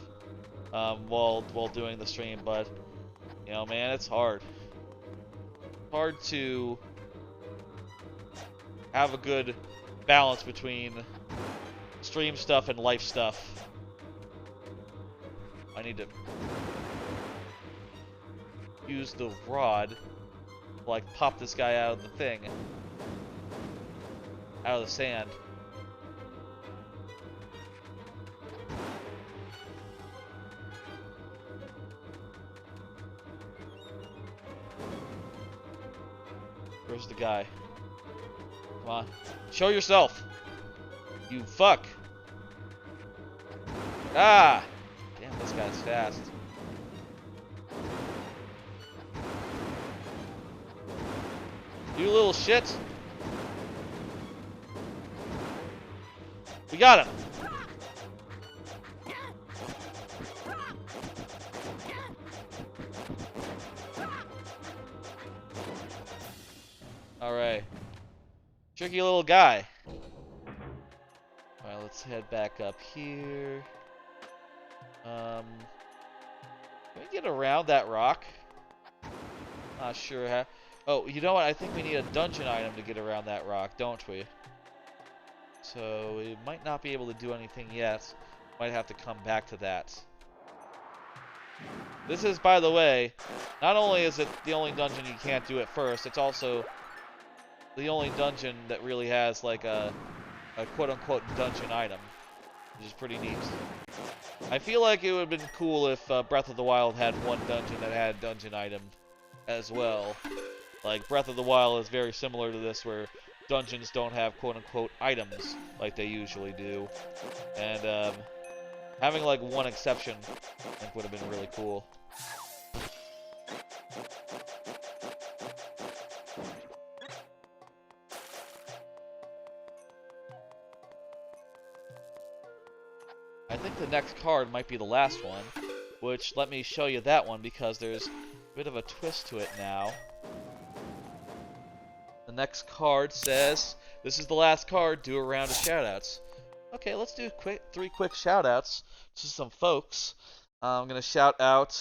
while doing the stream, but, you know, man, it's hard. Hard to have a good balance between stream stuff and life stuff. I need to use the rod to, like, pop this guy out of the thing. Out of the sand. Where's the guy? Come on. Show yourself! You fuck! Ah! Damn, this guy's fast. You little shit! We got him! Alright. Tricky little guy. Alright, let's head back up here. Can we get around that rock? Not sure how. Oh, you know what? I think we need a dungeon item to get around that rock, don't we? So we might not be able to do anything yet. Might have to come back to that. This is, by the way, not only is it the only dungeon you can't do at first, it's also the only dungeon that really has, like, a quote-unquote dungeon item, which is pretty neat. I feel like it would have been cool if Breath of the Wild had one dungeon that had a dungeon item as well. Like, Breath of the Wild is very similar to this, where dungeons don't have quote-unquote items like they usually do. And having, like, one exception, I think would have been really cool. the next card might be the last one, which let me show you that one because there's a bit of a twist to it now. The next card says, this is the last card, do a round of shoutouts. Okay, let's do three quick shoutouts to some folks. I'm going to shout out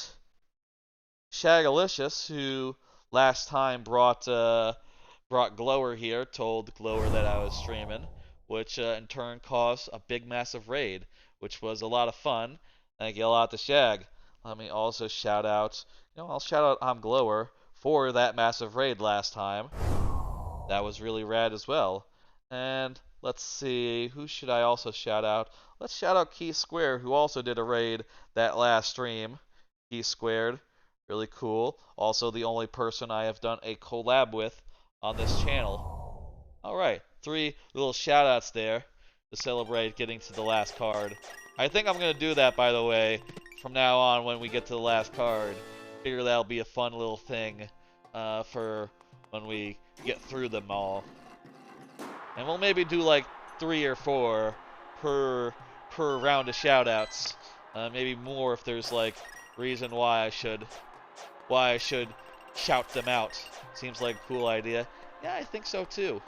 Shagalicious, who last time brought Glower here, told Glower that I was streaming, which in turn caused a big massive raid, which was a lot of fun. Thank you a lot to Shag. Let me also shout out, I'll shout out Glower for that massive raid last time. That was really rad as well. And let's see, who should I also shout out? Let's shout out Key Square, who also did a raid that last stream. Key Squared, really cool. Also the only person I have done a collab with on this channel. Alright, 3 little shout outs there to celebrate getting to the last card. I think I'm going to do that, by the way, from now on when we get to the last card. Figure that'll be a fun little thing for when we get through them all. And we'll maybe do like 3 or 4 per round of shoutouts. Maybe more if there's like reason why I should shout them out. Seems like a cool idea. Yeah, I think so too.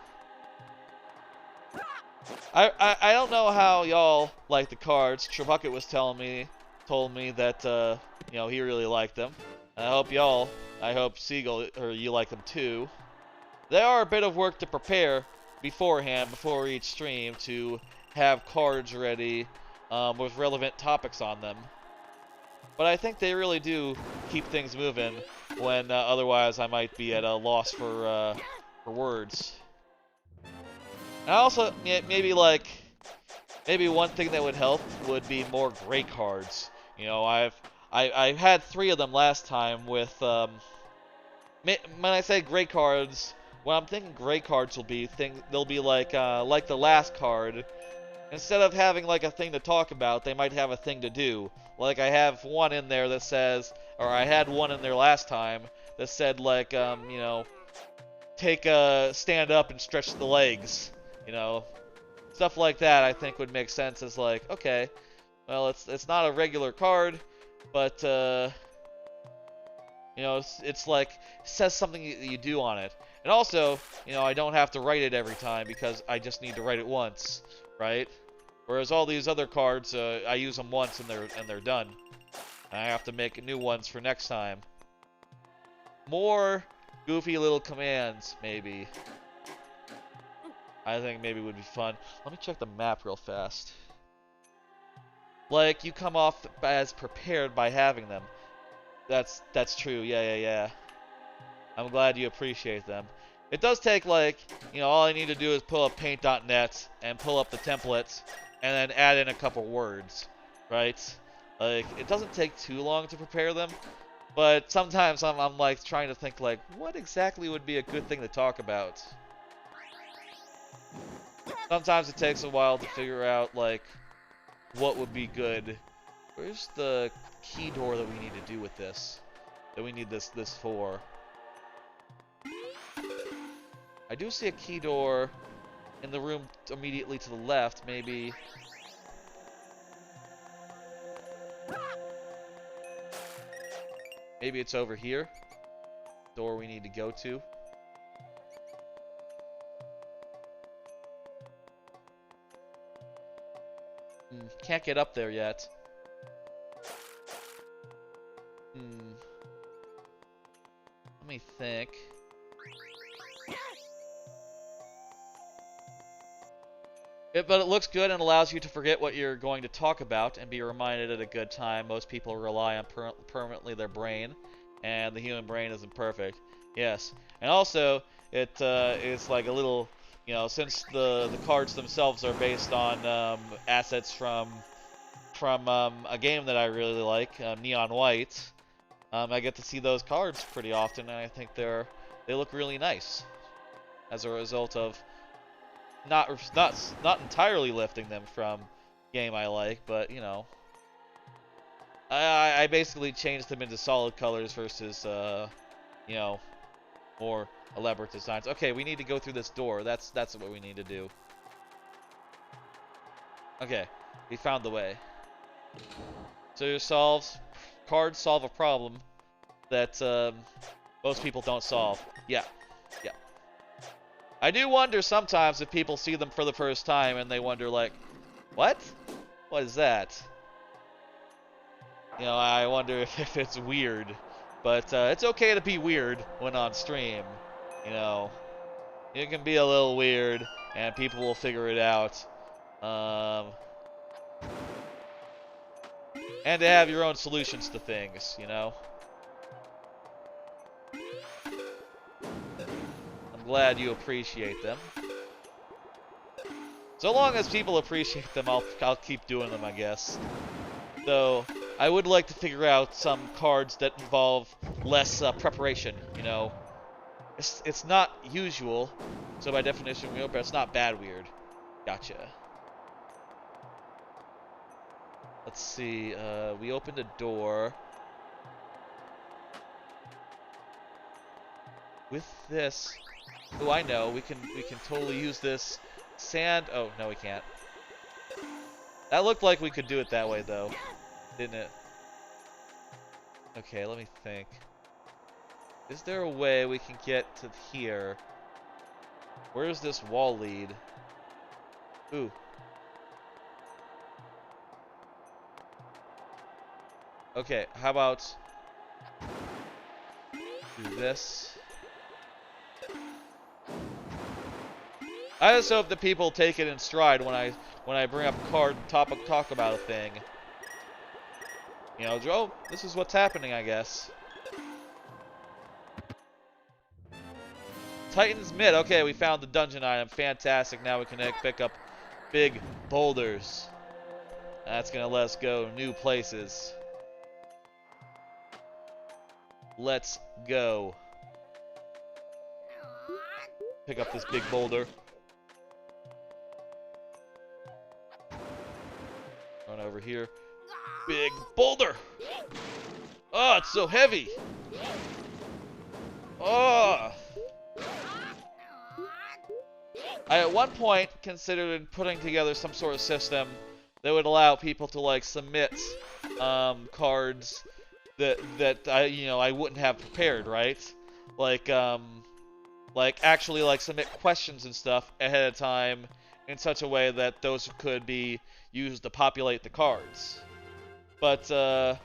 I don't know how y'all like the cards. Trebucket was told me that he really liked them. I hope Seagull or you like them too. They are a bit of work to prepare beforehand, before each stream, to have cards ready with relevant topics on them. But I think they really do keep things moving when otherwise I might be at a loss for words. And also, maybe one thing that would help would be more great cards. I've had 3 of them last time with when I say great cards, what I'm thinking great cards will be they'll be like the last card. Instead of having like a thing to talk about, they might have a thing to do. Like I have one in there that says, or I had one in there last time that said like stand up and stretch the legs. Stuff like that I think would make sense as like, okay, well it's not a regular card, but it's like says something you do on it. And also, I don't have to write it every time because I just need to write it once, right? Whereas all these other cards, I use them once and they're done. And I have to make new ones for next time. More goofy little commands, maybe. I think maybe would be fun. Let me check the map real fast. Like, you come off as prepared by having them. That's true, yeah. I'm glad you appreciate them. It does take, like, all I need to do is pull up paint.net and pull up the templates and then add in a couple words, right? Like, it doesn't take too long to prepare them, but sometimes I'm like, trying to think, like, what exactly would be a good thing to talk about? Sometimes it takes a while to figure out, like, what would be good. Where's the key door that we need to do with this? That we need this for? I do see a key door in the room immediately to the left, maybe. Maybe it's over here. Door we need to go to. Can't get up there yet. Let me think. But it looks good and allows you to forget what you're going to talk about and be reminded at a good time. Most people rely on permanently their brain, and the human brain isn't perfect. Yes, and also it is like a little, since the cards themselves are based on assets from a game that I really like, Neon White. I get to see those cards pretty often, and I think they look really nice as a result of not entirely lifting them from game I like, but I basically changed them into solid colors versus more elaborate designs. Okay, we need to go through this door. That's what we need to do. Okay, we found the way. So cards solve a problem that most people don't solve. Yeah, yeah. I do wonder sometimes if people see them for the first time and they wonder like, what? What is that? You know, I wonder if it's weird. But it's okay to be weird when on stream. You know, you can be a little weird and people will figure it out. And to have your own solutions to things, you know? I'm glad you appreciate them. So long as people appreciate them, I'll keep doing them, I guess. Though, I would like to figure out some cards that involve less preparation, you know? It's not usual, so by definition weird, but it's not bad weird. Gotcha. Let's see, we opened a door. With this, oh, I know, we can totally use this sand. Oh, no, we can't. That looked like we could do it that way, though, didn't it? Okay, let me think. Is there a way we can get to here? Where does this wall lead? Ooh. Okay, how about do this? I just hope that people take it in stride when I bring up a card and talk about a thing. You know, oh, this is what's happening, I guess. Titan's Mid. Okay, we found the dungeon item. Fantastic. Now we can pick up big boulders. That's gonna let us go new places. Let's go. Pick up this big boulder. Run over here. Big boulder! Oh, it's so heavy! Oh! I at one point considered putting together some sort of system that would allow people to like submit cards that I wouldn't have prepared, right? Like actually like submit questions and stuff ahead of time in such a way that those could be used to populate the cards. But I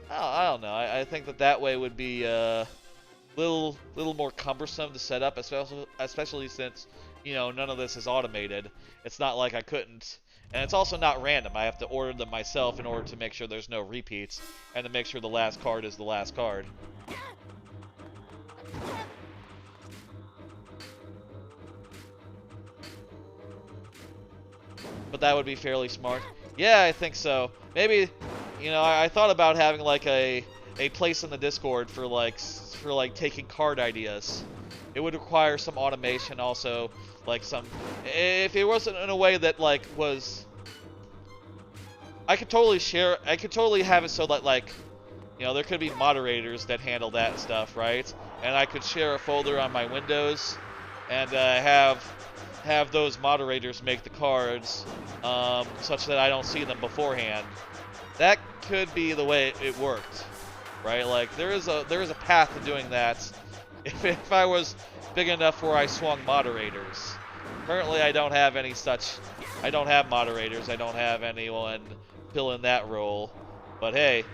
don't know. I think that way would be little more cumbersome to set up, especially since none of this is automated. It's not like I couldn't, and it's also not random. I have to order them myself in order to make sure there's no repeats and to make sure the last card is the last card. But that would be fairly smart. Yeah, I think so. Maybe, I thought about having like a place in the Discord for taking card ideas. It would require some automation, also like if it wasn't in a way that was. I could totally have it so that there could be moderators that handle that stuff, right? And I could share a folder on my Windows and have those moderators make the cards such that I don't see them beforehand. That could be the way it worked, right? Like there is a path to doing that if I was big enough where I swung moderators. Currently, I don't have any such. I don't have moderators. I don't have anyone fill in that role. But hey,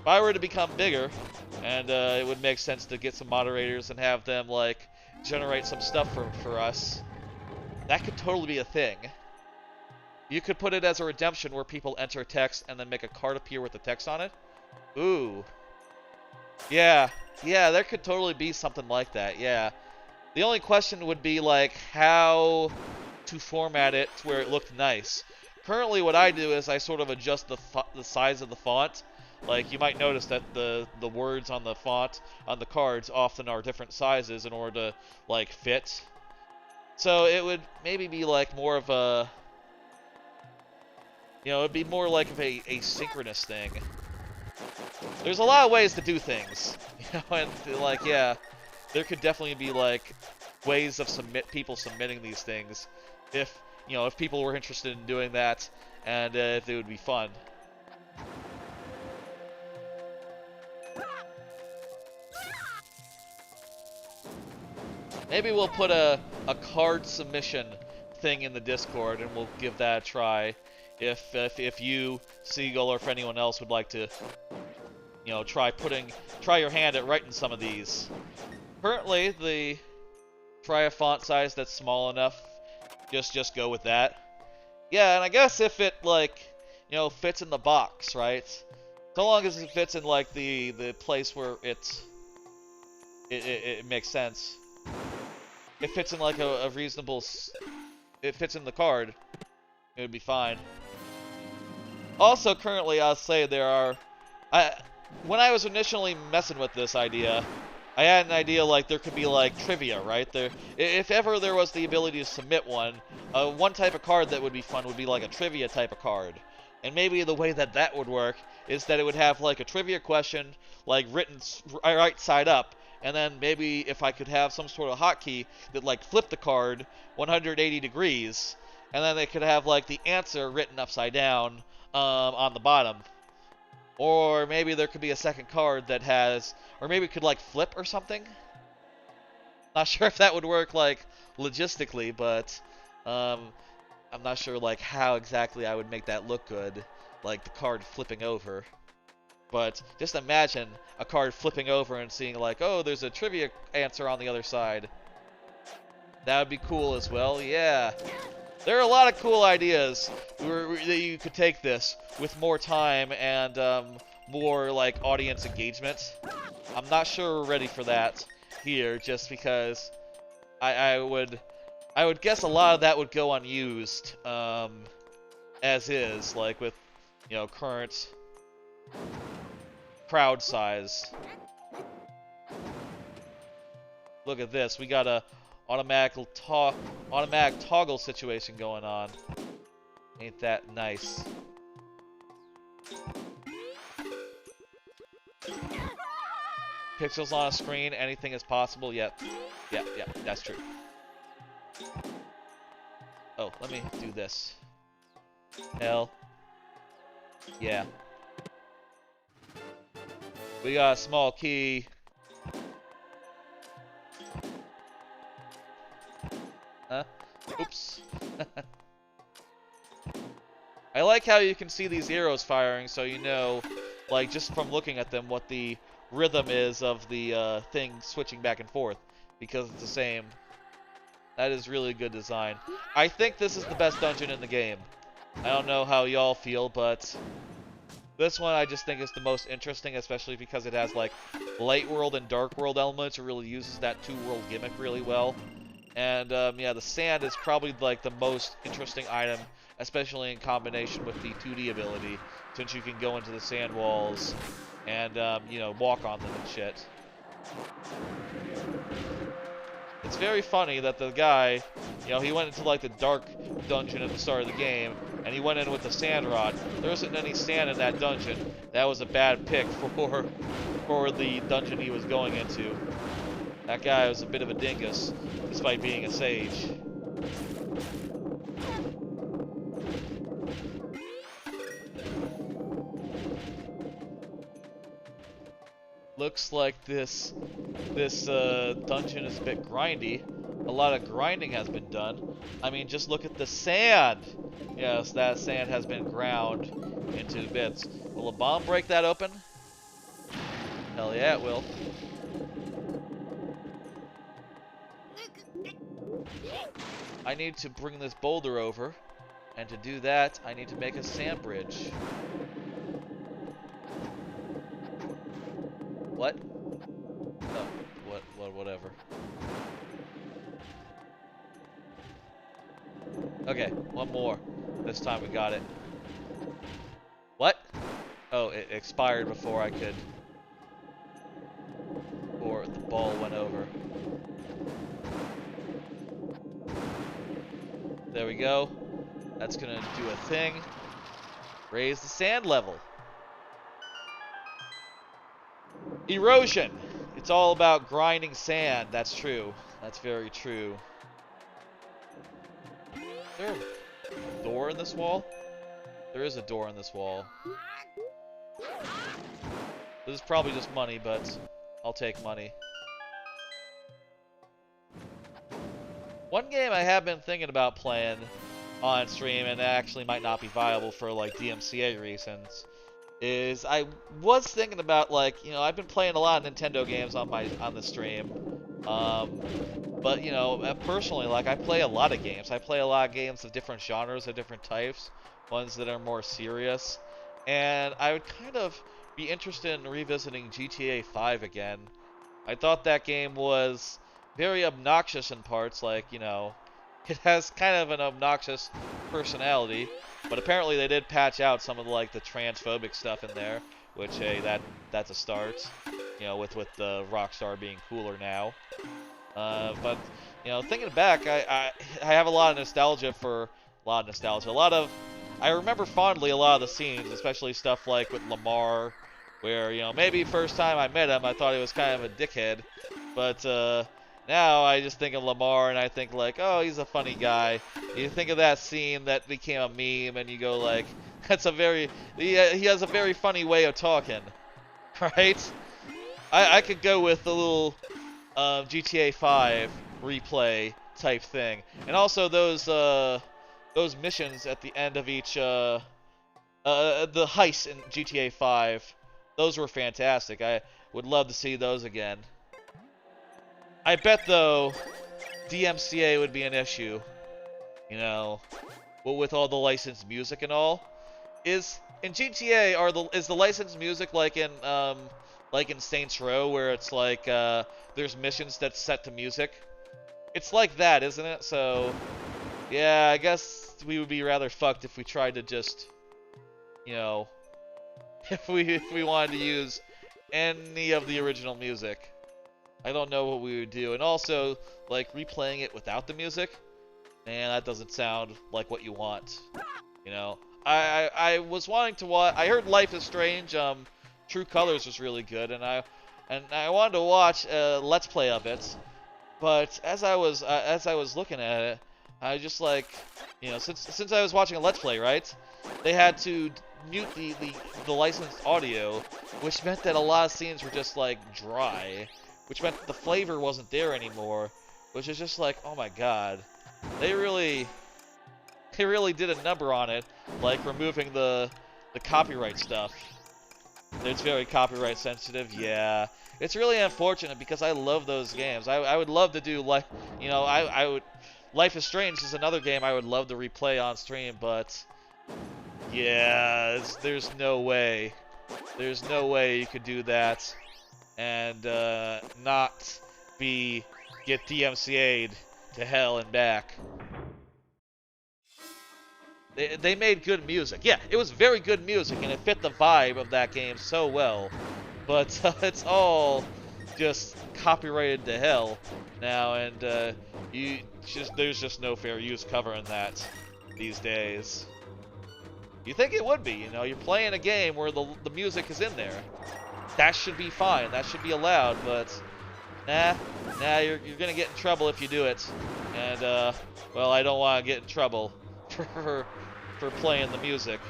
if I were to become bigger, and it would make sense to get some moderators and have them generate some stuff for us. That could totally be a thing. You could put it as a redemption where people enter text and then make a card appear with the text on it. Ooh. Yeah, there could totally be something like that, yeah. The only question would be how to format it to where it looked nice. Currently what I do is I sort of adjust the size of the font. You might notice that the words on the font on the cards often are different sizes in order to fit. So it would maybe be more of a it'd be more like of a synchronous thing. There's a lot of ways to do things, and yeah, there could definitely be ways of people submitting these things if people were interested in doing that and if it would be fun. Maybe we'll put a card submission thing in the Discord, and we'll give that a try. If you, Seagull, or if anyone else would like to, you know, try your hand at writing some of these. Currently, try a font size that's small enough. Just go with that. Yeah, and I guess if it, like, you know, fits in the box, right? So long as it fits in, like, the place where it makes sense. It fits in, like, a reasonable... It fits in the card. It would be fine. Also, currently, I'll say there are... when I was initially messing with this idea, I had an idea, like, there could be, like, trivia, right? If ever there was the ability to submit one, one type of card that would be fun would be, like, a trivia type of card. And maybe the way that would work is that it would have, like, a trivia question, like, written right side up, and then maybe if I could have some sort of hotkey that, like, flipped the card 180 degrees, and then they could have, like, the answer written upside down on the bottom. Or maybe there could be a second card that has... Or maybe it could, like, flip or something? Not sure if that would work, like, logistically, but... I'm not sure, like, how exactly I would make that look good. Like, the card flipping over. But just imagine a card flipping over and seeing, like, oh, there's a trivia answer on the other side. That would be cool as well, yeah. There are a lot of cool ideas that you could take this with more time and more, like, audience engagement. I'm not sure we're ready for that here, just because I would guess a lot of that would go unused as is, like with, you know, current crowd size. Look at this, we got a automatic toggle situation going on. Ain't that nice? Pixels on a screen, anything is possible. Yep. Yeah, that's true. Oh, let me do this. Hell. Yeah. We got a small key. Huh? Oops. I like how you can see these arrows firing, so you know, like, just from looking at them, what the rhythm is of the thing switching back and forth, because it's the same. That is really good design. I think this is the best dungeon in the game. I don't know how y'all feel, but this one I just think is the most interesting, especially because it has, like, light world and dark world elements. It really uses that two-world gimmick really well. And, yeah, the sand is probably, like, the most interesting item, especially in combination with the 2D ability, since you can go into the sand walls and, you know, walk on them and shit. It's very funny that the guy, you know, he went into, like, the dark dungeon at the start of the game, and he went in with the sand rod. There wasn't any sand in that dungeon. That was a bad pick for the dungeon he was going into. That guy was a bit of a dingus, despite being a sage. Looks like this dungeon is a bit grindy. A lot of grinding has been done. I mean, just look at the sand. Yes, that sand has been ground into bits. Will a bomb break that open? Hell yeah, it will. I need to bring this boulder over, and to do that, I need to make a sand bridge. What? Oh, whatever. Okay, one more. This time we got it. What? Oh, it expired before I could... Before the ball went over. There we go. That's gonna do a thing. Raise the sand level. Erosion. It's all about grinding sand. That's true. That's very true. Is there a door in this wall? There is a door in this wall. This is probably just money, but I'll take money. One game I have been thinking about playing on stream, and it actually might not be viable for like DMCA reasons, is I was thinking about, like, you know, I've been playing a lot of Nintendo games on the stream, but you know, personally, like, I play a lot of games. I play a lot of games of different genres, of different types, ones that are more serious, and I would kind of be interested in revisiting GTA 5 again. I thought that game was very obnoxious in parts, like, you know, it has kind of an obnoxious personality, but apparently they did patch out some of the transphobic stuff in there, which, hey, that's a start, you know, with the Rockstar being cooler now. But, you know, thinking back, I have a lot of nostalgia for, I remember fondly a lot of the scenes, especially stuff like with Lamar, where, you know, maybe first time I met him, I thought he was kind of a dickhead, but, now I just think of Lamar and I think like, oh, he's a funny guy. You think of that scene that became a meme and you go like, he has a very funny way of talking, right? I could go with the little GTA 5 replay type thing. And also those missions at the end of each, the heists in GTA 5, those were fantastic. I would love to see those again. I bet, though, DMCA would be an issue, you know, with all the licensed music and all. In GTA, is the licensed music like in Saints Row, where it's like, there's missions that's set to music? It's like that, isn't it? So, yeah, I guess we would be rather fucked if we tried to just, you know, if we wanted to use any of the original music. I don't know what we would do. And also, like, replaying it without the music, man, that doesn't sound like what you want, you know? I was wanting to watch, I heard Life is Strange, True Colors was really good, and I wanted to watch a Let's Play of it, but as I was looking at it, I just like, you know, since I was watching a Let's Play, right, they had to mute the licensed audio, which meant that a lot of scenes were just, like, dry. Which meant the flavor wasn't there anymore, which is just like, oh my god, they really did a number on it, like removing the copyright stuff. It's very copyright sensitive, yeah. It's really unfortunate because I love those games. I would love to do, like, you know, Life is Strange is another game I would love to replay on stream, but yeah, there's no way. There's no way you could do that and not get DMCA'd to hell and back. They made good music. Yeah, it was very good music, and it fit the vibe of that game so well. But it's all just copyrighted to hell now, and there's just no fair use covering that these days. You think it would be, you know, you're playing a game where the music is in there. That should be fine. That should be allowed, but nah, you're gonna get in trouble if you do it. And well, I don't want to get in trouble for playing the music.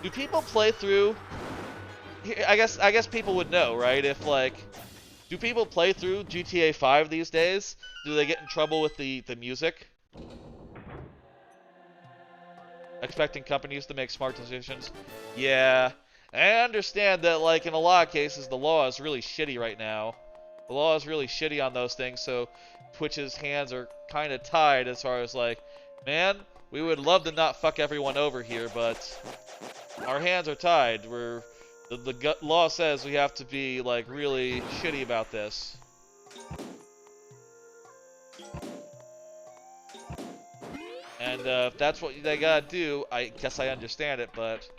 Do people play through? I guess people would know, right? If like, do people play through GTA 5 these days? Do they get in trouble with the music? Expecting companies to make smart decisions. Yeah, I understand that, like, in a lot of cases, the law is really shitty right now. The law is really shitty on those things, so Twitch's hands are kind of tied as far as, like, man, we would love to not fuck everyone over here, but our hands are tied. The law says we have to be, like, really shitty about this. And if that's what they gotta do, I guess I understand it, but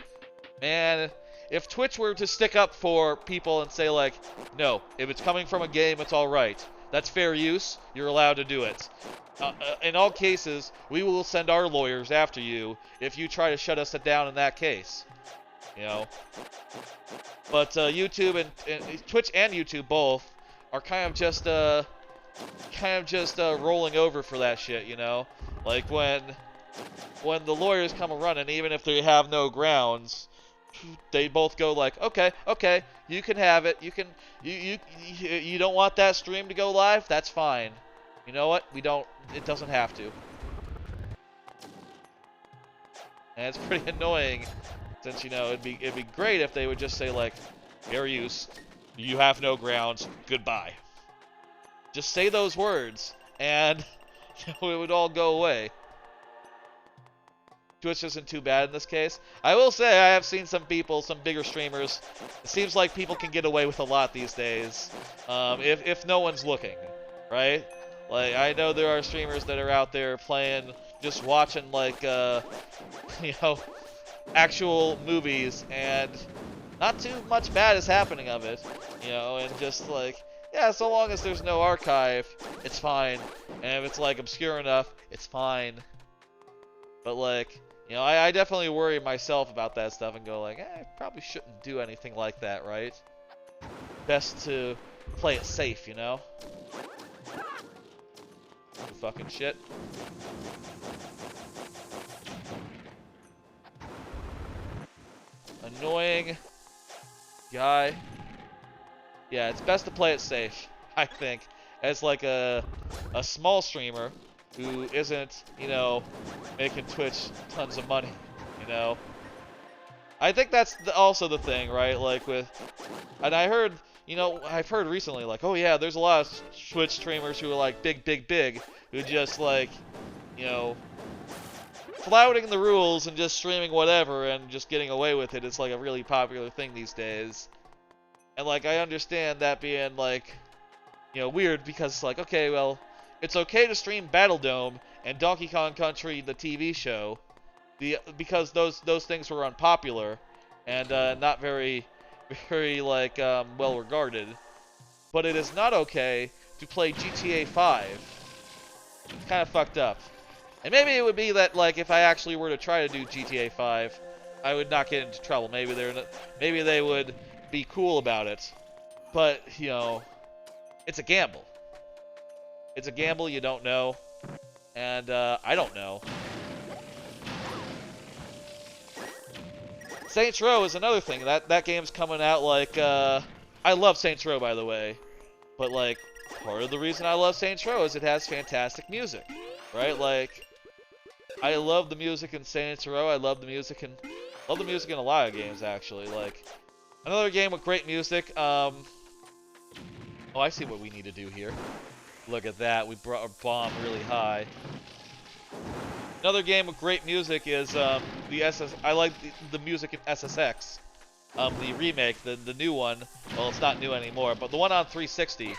man, if Twitch were to stick up for people and say, like, no, if it's coming from a game, it's alright. That's fair use, you're allowed to do it. In all cases, we will send our lawyers after you if you try to shut us down in that case. You know? But YouTube and Twitch and YouTube both are kind of just rolling over for that shit, you know? Like when when the lawyers come running, even if they have no grounds, they both go like, okay, you can have it. You don't want that stream to go live? That's fine. You know what? It doesn't have to. And it's pretty annoying, since, you know, it'd be great if they would just say like, fair use, you have no grounds, goodbye. Just say those words, and it would all go away. Twitch isn't too bad in this case. I will say I have seen some people, some bigger streamers. It seems like people can get away with a lot these days, if no one's looking, right? Like, I know there are streamers that are out there playing, just watching like, you know, actual movies, and not too much bad is happening of it, you know, and just like, yeah, so long as there's no archive, it's fine, and if it's like obscure enough, it's fine. But like, you know, I definitely worry myself about that stuff and go like, I probably shouldn't do anything like that, right? Best to play it safe, you know? Fucking shit. Annoying guy. Yeah, it's best to play it safe, I think, as like a small streamer who isn't, you know, making Twitch tons of money, you know. I think that's also the thing, right? Like with, and I heard, you know, I've heard recently like, oh yeah, there's a lot of Twitch streamers who are like big, who just like, you know, flouting the rules and just streaming whatever and just getting away with it. It's like a really popular thing these days. And like, I understand that being like, you know, weird, because it's like, okay, well, it's okay to stream Battle Dome and Donkey Kong Country, the TV show, because those things were unpopular and not very like well regarded. But it is not okay to play GTA 5. It's kind of fucked up. And maybe it would be that like if I actually were to try to do GTA 5, I would not get into trouble. Maybe they would be cool about it. But, you know, it's a gamble. It's a gamble, you don't know. And I don't know. Saints Row is another thing. That game's coming out like I love Saints Row, by the way. But like, part of the reason I love Saints Row is it has fantastic music. Right? Like, I love the music in Saints Row. I love the music in a lot of games, actually. Like, another game with great music. Oh, I see what we need to do here. Look at that. We brought our bomb really high. Another game with great music is I like the music in SSX. The remake, the new one. Well, it's not new anymore, but the one on 360.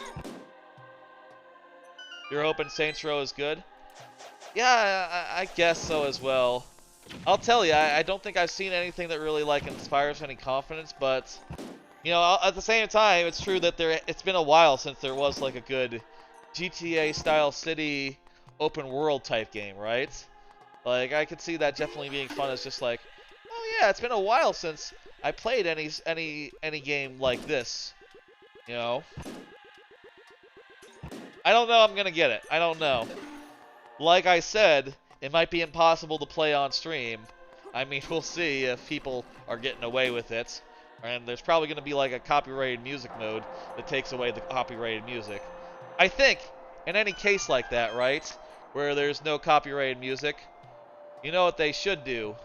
You're hoping Saints Row is good? Yeah, I guess so as well. I'll tell you, I don't think I've seen anything that really like inspires any confidence, but you know, at the same time, it's true that it's been a while since there was like a good GTA style city open world type game, right? Like, I could see that definitely being fun. As just like, oh yeah, it's been a while since I played any game like this, you know. I don't know I'm gonna get it. I don't know. Like I said, it might be impossible to play on stream. I mean, we'll see if people are getting away with it. And there's probably going to be like a copyrighted music mode that takes away the copyrighted music. I think, in any case like that, right, where there's no copyrighted music, you know what they should do?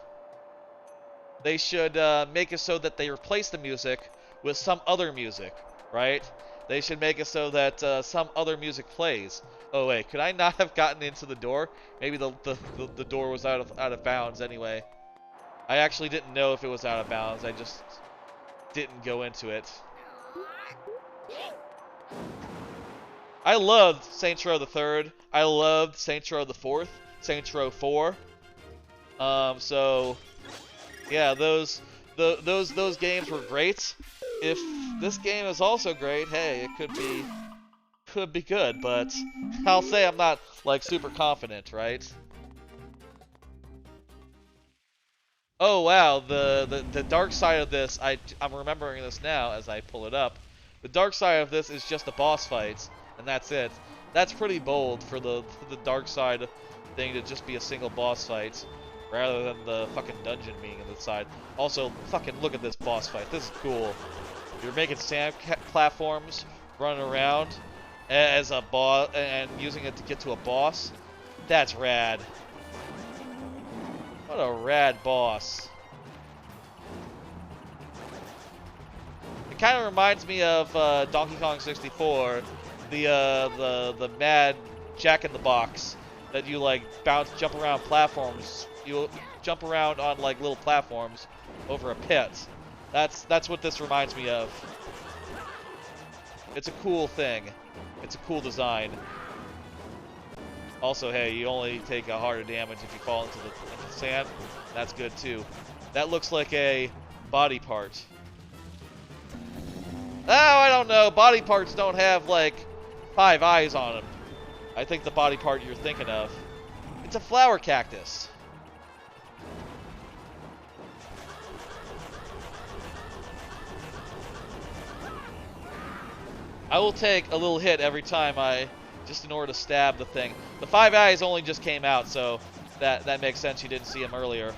They should make it so that they replace the music with some other music, right? They should make it so that some other music plays. Oh wait, could I not have gotten into the door? Maybe the door was out of bounds anyway. I actually didn't know if it was out of bounds. I just didn't go into it. I loved Saints Row the 3rd. I loved Saints Row the 4th. Saints Row 4. So yeah, those games were great. If this game is also great, hey, it could be good, but I'll say I'm not like super confident, right? Oh wow, the dark side of this, I'm remembering this now as I pull it up. The dark side of this is just the boss fights, and that's it. That's pretty bold for the dark side thing to just be a single boss fight, rather than the fucking dungeon being on the side. Also, fucking look at this boss fight. This is cool. You're making sand platforms, running around as a boss, and using it to get to a boss. That's rad. What a rad boss. It kind of reminds me of Donkey Kong 64, the mad Jack-in-the-Box that you like jump around platforms. You jump around on like little platforms over a pit. That's what this reminds me of. It's a cool thing. It's a cool design. Also, hey, you only take a harder damage if you fall into the sand. That's good too. That looks like a body part. Oh, I don't know. Body parts don't have like 5 eyes on them. I think the body part you're thinking of. It's a flower cactus. I will take a little hit every time just in order to stab the thing. The 5 eyes only just came out, so that makes sense. You didn't see him earlier.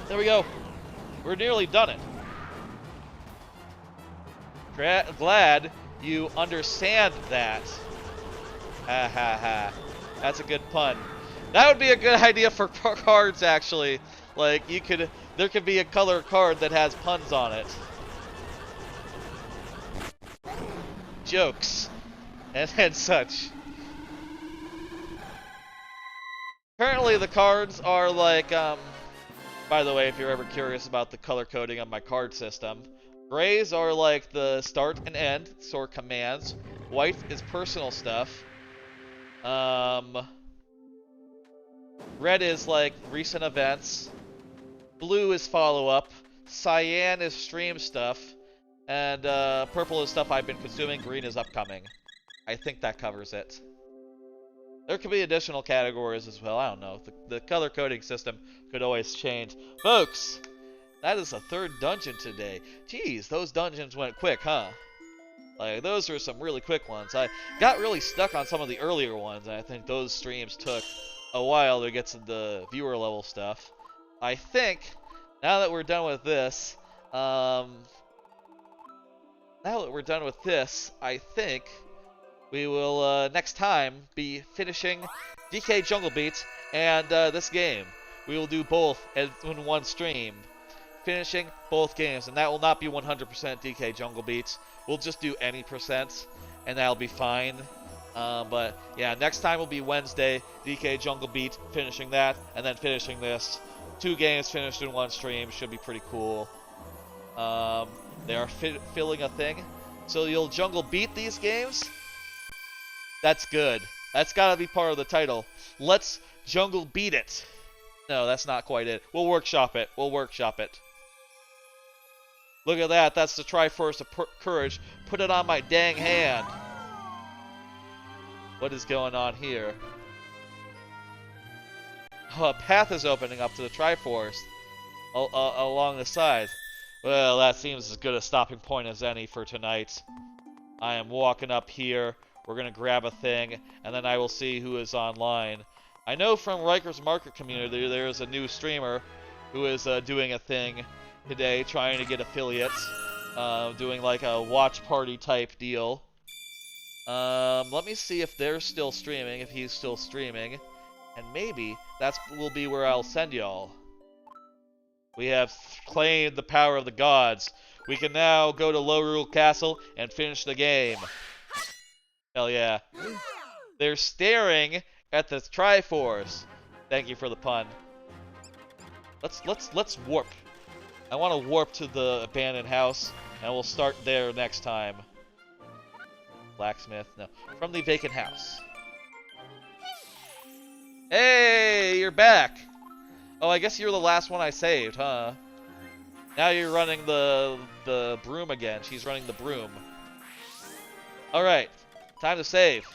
There we go. We're nearly done it. Glad you understand that. Ha ha ha. That's a good pun. That would be a good idea for cards, actually. Like, there could be a color card that has puns on it. Jokes. And such. Currently, the cards are like, by the way, if you're ever curious about the color coding of my card system, grays are like the start and end, sort commands. White is personal stuff. Red is like recent events. Blue is follow-up. Cyan is stream stuff. And purple is stuff I've been consuming. Green is upcoming. I think that covers it. There could be additional categories as well. I don't know. The color coding system could always change. Folks, that is the 3rd dungeon today. Jeez, those dungeons went quick, huh? Like, those were some really quick ones. I got really stuck on some of the earlier ones, and I think those streams took a while to get to the viewer level stuff. I think, now that we're done with this, I think we will, next time, be finishing DK Jungle Beat and this game. We will do both in one stream. Finishing both games, and that will not be 100% DK Jungle Beats. We'll just do any percent, and that'll be fine. But, yeah, next time will be Wednesday, DK Jungle Beat, finishing that, and then finishing this. 2 games finished in one stream. Should be pretty cool. They are filling a thing. So you'll Jungle Beat these games? That's good. That's gotta be part of the title. Let's Jungle Beat it. No, that's not quite it. We'll workshop it. We'll workshop it. Look at that. That's the Triforce of Courage. Put it on my dang hand. What is going on here? Oh, a path is opening up to the Triforce along the side. Well, that seems as good a stopping point as any for tonight. I am walking up here. We're going to grab a thing, and then I will see who is online. I know from Riker's Market community there is a new streamer who is doing a thing today, trying to get affiliates, doing like a watch party type deal. Let me see if they're still streaming, if he's still streaming, and maybe that will be where I'll send y'all. We have claimed the power of the gods. We can now go to Lorule Castle and finish the game. Hell yeah. They're staring at the Triforce. Thank you for the pun. Let's warp. I want to warp to the abandoned house, and we'll start there next time. Blacksmith, no. From the vacant house. Hey, you're back. Oh, I guess you're the last one I saved, huh? Now you're running the broom again. She's running the broom. Alright, time to save.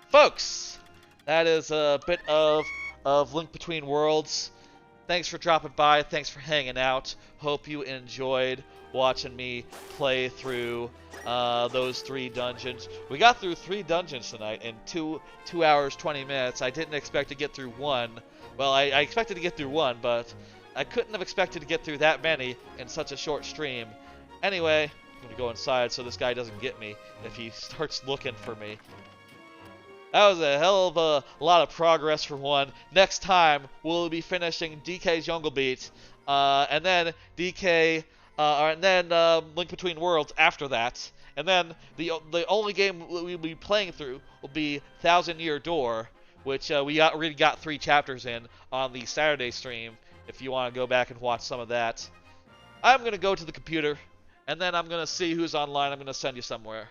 Folks, that is a bit of Link Between Worlds. Thanks for dropping by. Thanks for hanging out. Hope you enjoyed watching me play through those 3 dungeons. We got through 3 dungeons tonight in 2 hours, 20 minutes. I didn't expect to get through 1. Well, I expected to get through 1, but I couldn't have expected to get through that many in such a short stream. Anyway, I'm going to go inside so this guy doesn't get me if he starts looking for me. That was a hell of a lot of progress for 1. Next time, we'll be finishing DK's Jungle Beat, and then Link Between Worlds after that. And then the only game we'll be playing through will be Thousand Year Door, which we already got 3 chapters in on the Saturday stream, if you want to go back and watch some of that. I'm going to go to the computer, and then I'm going to see who's online. I'm going to send you somewhere.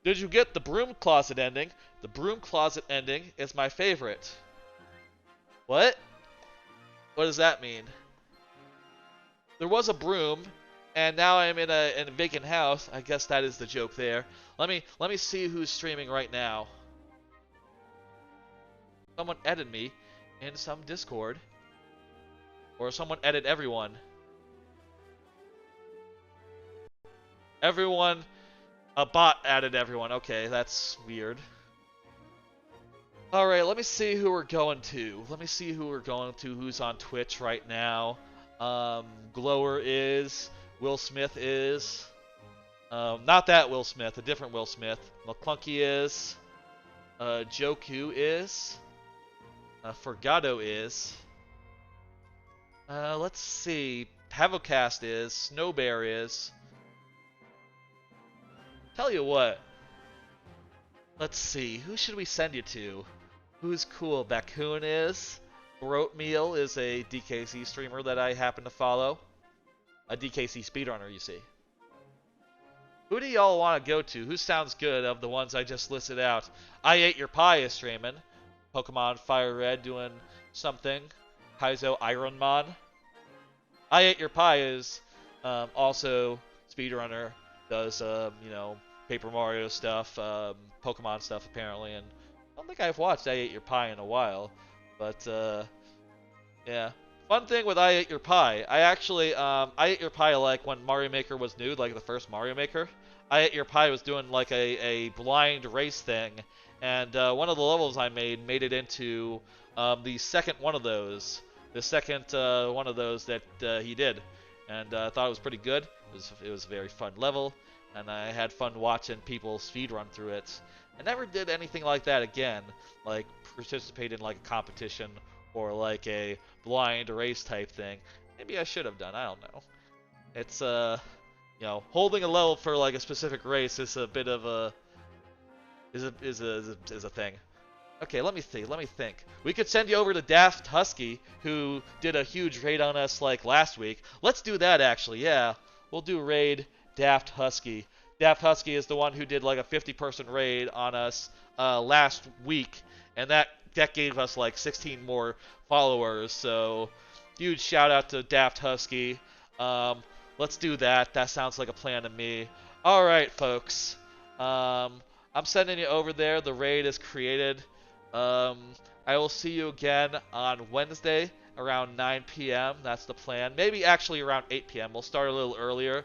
Did you get the broom closet ending? The broom closet ending is my favorite. What? What does that mean? There was a broom, and now I'm in a vacant house. I guess that is the joke there. Let me see who's streaming right now. Someone edit me in some Discord, or someone edit everyone. Everyone. A bot added everyone. Okay, that's weird. Alright, let me see who we're going to. Who's on Twitch right now. Glower is. Will Smith is. Not that Will Smith, a different Will Smith. McClunky is. Joku is. Forgado is. Let's see. Havocast is. Snowbear is. Tell you what. Let's see. Who should we send you to? Who's cool? Bakun is. Throatmeal is a DKC streamer that I happen to follow. A DKC speedrunner, you see. Who do y'all want to go to? Who sounds good of the ones I just listed out? I Ate Your Pie is streaming. Pokemon Fire Red doing something. Kaizo Ironmon. I Ate Your Pie is also speedrunner. Does, Paper Mario stuff, Pokemon stuff apparently, and I don't think I've watched I Ate Your Pie in a while, but, yeah. Fun thing with I Ate Your Pie, I Ate Your Pie like when Mario Maker was new, like the first Mario Maker. I Ate Your Pie was doing like a blind race thing, and one of the levels I made it into the second one of those. The second one of those that he did, and I thought it was pretty good. It was a very fun level, and I had fun watching people speedrun through it. I never did anything like that again, like participate in like a competition or like a blind race type thing. Maybe I should have done, I don't know. It's, holding a level for like a specific race is a bit of a, is a thing. Okay, let me think. We could send you over to Daft Husky, who did a huge raid on us like last week. Let's do that actually, yeah. We'll do raid Daft Husky. Daft Husky is the one who did like a 50-person raid on us last week, and that gave us like 16 more followers. So huge shout out to Daft Husky. Let's do that. That sounds like a plan to me. All right, folks. I'm sending you over there. The raid is created. I will see you again on Wednesday around 9 p.m. That's the plan. Maybe actually around 8 p.m. We'll start a little earlier.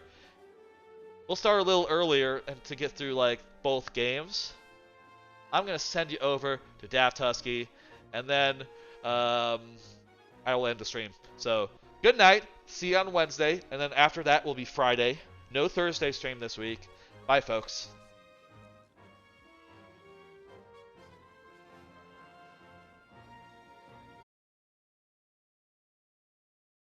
And to get through like both games. I'm gonna send you over to Daft Husky, and then I will end the stream. So good night. See you on Wednesday, and then after that will be Friday. No Thursday stream this week. Bye, folks.